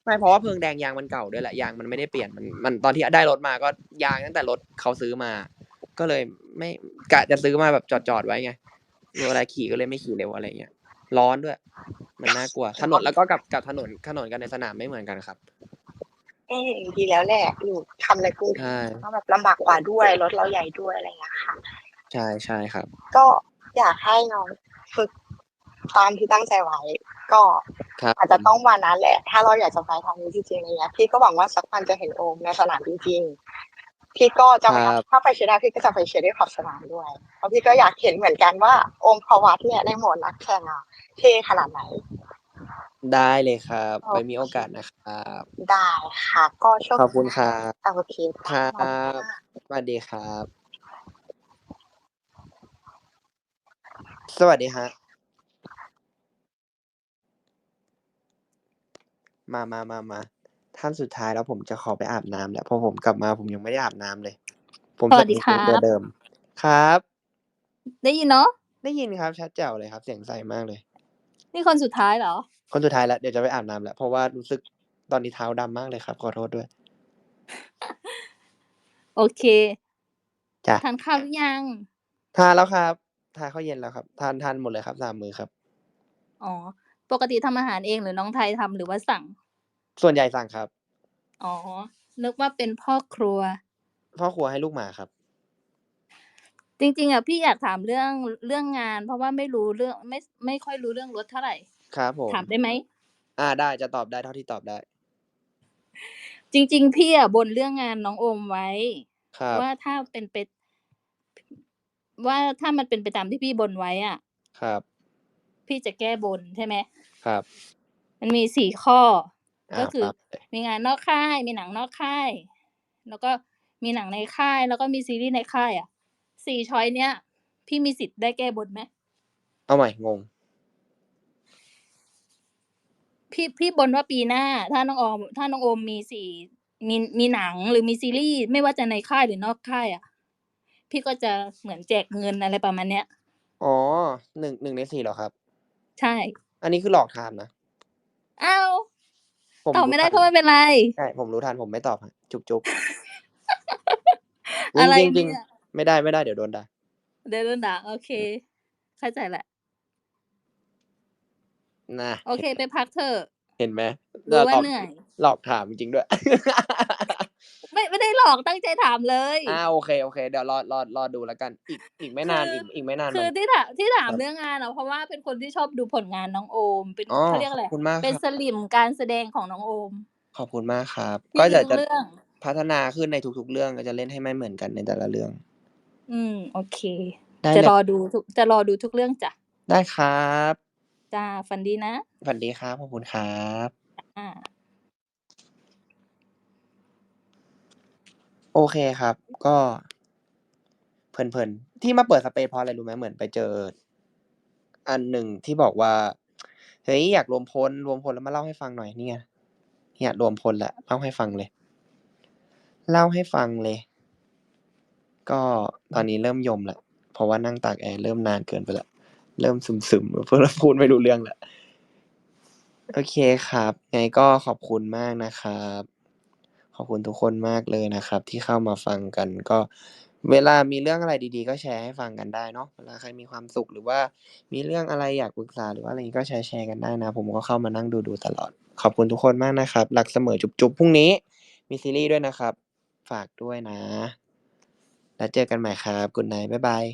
ไม่เพราะว่าเพิงแดงยางมันเก่าด้วยแหละยางมันไม่ได้เปลี่ยนมันตอนที่ได้รถมาก็ยางตั้งแต่รถเขาซื้อมาก็เลยไม่กะจะซื้อมาแบบจอดไว้ไงเวลาขี่ก็เลยไม่ขี่เร็วอะไรเงี้ยร้อนด้วยมันน่ากลัวถนนแล้วก็กับถนนกันในสนามไม่เหมือนกันครับดีแล้วแหละอยู่ทำในกรุงเทพก็แบบลำบากกว่าด้วยรถเราใหญ่ด้วยอะไรอย่างเงี้ยค่ะใช่ครับก็อยากให้น้องฝึกตามที่ตั้งใจไว้ก็อาจจะต้องวันนั้นแหละถ้าเราอยากจะไปทางนี้จริงๆอะไรเงี้ยพี่ก็หวังว่าสักวันจะเห็นโอมในสนามจริงๆพี่ก็จะถ้าไปเชียร์ได้พี่ก็จะไปเชียร์ที่ขอบสนามด้วยเพราะพี่ก็อยากเห็นเหมือนกันว่าโอมพวัตเนี่ยในโหมดนักแข่งเท่ขนาดไหนได้เลยครับไว้มีโอกาสนะครับได้ค่ะก็โชคดีขอบคุณครับโอเคครับสวัสดีครับสวัสดีฮะมาท่านสุดท้ายแล้วผมจะขอไปอาบน้ำแล้วพอผมกลับมาผมยังไม่ได้อาบน้ำเลยผมสวัสดีครับตัวเดิมครับได้ยินเนาะได้ยินครับชัดแจ๋วเลยครับเสียงใสมากเลยนี่คนสุดท้ายเหรอคนสุดท้ายแล้วเดี๋ยวจะไปอาบน้ำแล้วเพราะว่ารู้สึกตอนนี้เท้าดำมากเลยครับขอโทษด้วยโอเคจ้ะทานข้าวหรือยังทานแล้วครับทานข้าวเย็นแล้วครับทานหมดเลยครับ3 มื้อครับอ๋อปกติทำอาหารเองหรือน้องไทยทำหรือว่าสั่งส่วนใหญ่สั่งครับอ๋อนึกว่าเป็นพ่อครัวพ่อครัวให้ลูกหมาครับจริงๆพี่อยากถามเรื่องงานเพราะว่าไม่รู้เรื่องไม่ค่อยรู้เรื่องรถเท่าไหร่ครับผมถามได้ไหมได้จะตอบได้เท่าที่ตอบได้จริงๆพี่บ่นเรื่องงานน้องโอมไว้ว่าถ้ามันเป็นไปตามที่พี่บ่นไว้ครับพี่จะแก้บนใช่ไหมครับมันมี4 ข้อก็คือมีงานนอกค่ายมีหนังนอกค่ายแล้วก็มีหนังในค่ายแล้วก็มีซีรีส์ในค่าย4 ช้อยเนี้ยพี่มีสิทธิ์ได้แก้บนไหมเอาใหม่งงพี่บ่นว่าปีหน้าถ้าน้องโอมมีหนังหรือมีซีรีส์ไม่ว่าจะในค่ายหรือนอกค่ายพี่ก็จะเหมือนแจกเงินอะไรประมาณเนี้ยอ๋อ1 ใน 4เหรอครับใช่อันนี้คือหลอกถามนะอ้าวตอบไม่ได้ก็ไม่เป็นไรใช่ผมรู้ทันผมไม่ตอบจุ๊บอะไรจริงๆไม่ได้เดี๋ยวโดนด่าโอเคเข้าใจแหละนะโอเคไปพักเถอะเห็นไหมรู้ว่าเหนื่อยหลอกถามจริงๆด้วย ไม่ได้หลอกตั้งใจถามเลย โอเคเดี๋ยวรอดูแล้วกัน อีกไม่นานอีกไม่นาน คือ มัน ที่ถาม ครับ เรื่องงานเพราะว่าเป็นคนที่ชอบดูผลงานน้องโอม เป็น อ๋อ เขาเรียกอะไร ขอบคุณมาก เป็น ครับ สลิมการแสดงของน้องโอม ขอบคุณมากครับ ที่ ก็ ดี อยาก ทุ จะ กเรื่อง พัฒนาขึ้นในทุกๆเรื่องก็จะเล่นให้ไม่เหมือนกันในแต่ละเรื่อง โอเค ได้ จะ เลย รอดูทุกเรื่องจ้ะ ได้ครับ จ้ะ ฝันดีนะ ฝันดีครับ ขอบคุณครับ จ้ะ โอเคครับ ก็เพลินๆ ที่มาเปิดสเปซเพราะอะไรรู้ไหม เหมือนไปเจอ อันหนึ่งที่บอกว่า เฮ้ย อยากรวมพลแล้วมาเล่าให้ฟังหน่อย นี่ไง เนี่ยรวมพลแล้ว เล่าให้ฟังเลย ก็ตอนนี้เริ่มยมแล้ว เพราะว่านั่งตากแอร์เริ่มนานเกินไปแล้ว เริ่มซึมๆ พูดไม่รู้เรื่องแล้ว โอเคครับ ไงก็ขอบคุณมากนะครับ ขอบคุณทุกคนมากเลยนะครับ ที่เข้ามาฟังกัน ก็เวลามีเรื่องอะไรดีๆ ก็แชร์ให้ฟังกันได้เนาะ เวลาใครมีความสุข หรือว่ามีเรื่องอะไรอยากปรึกษา หรือว่าอะไรงี้ก็แชร์กันได้นะ ผมก็เข้ามานั่งดูตลอด ขอบคุณทุกคนมากนะครับ รักเสมอจุ๊บๆ พรุ่งนี้มีซีรีส์ด้วยนะครับ ฝากด้วยนะ แล้วเจอกันใหม่ครับ Good night บ๊ายบาย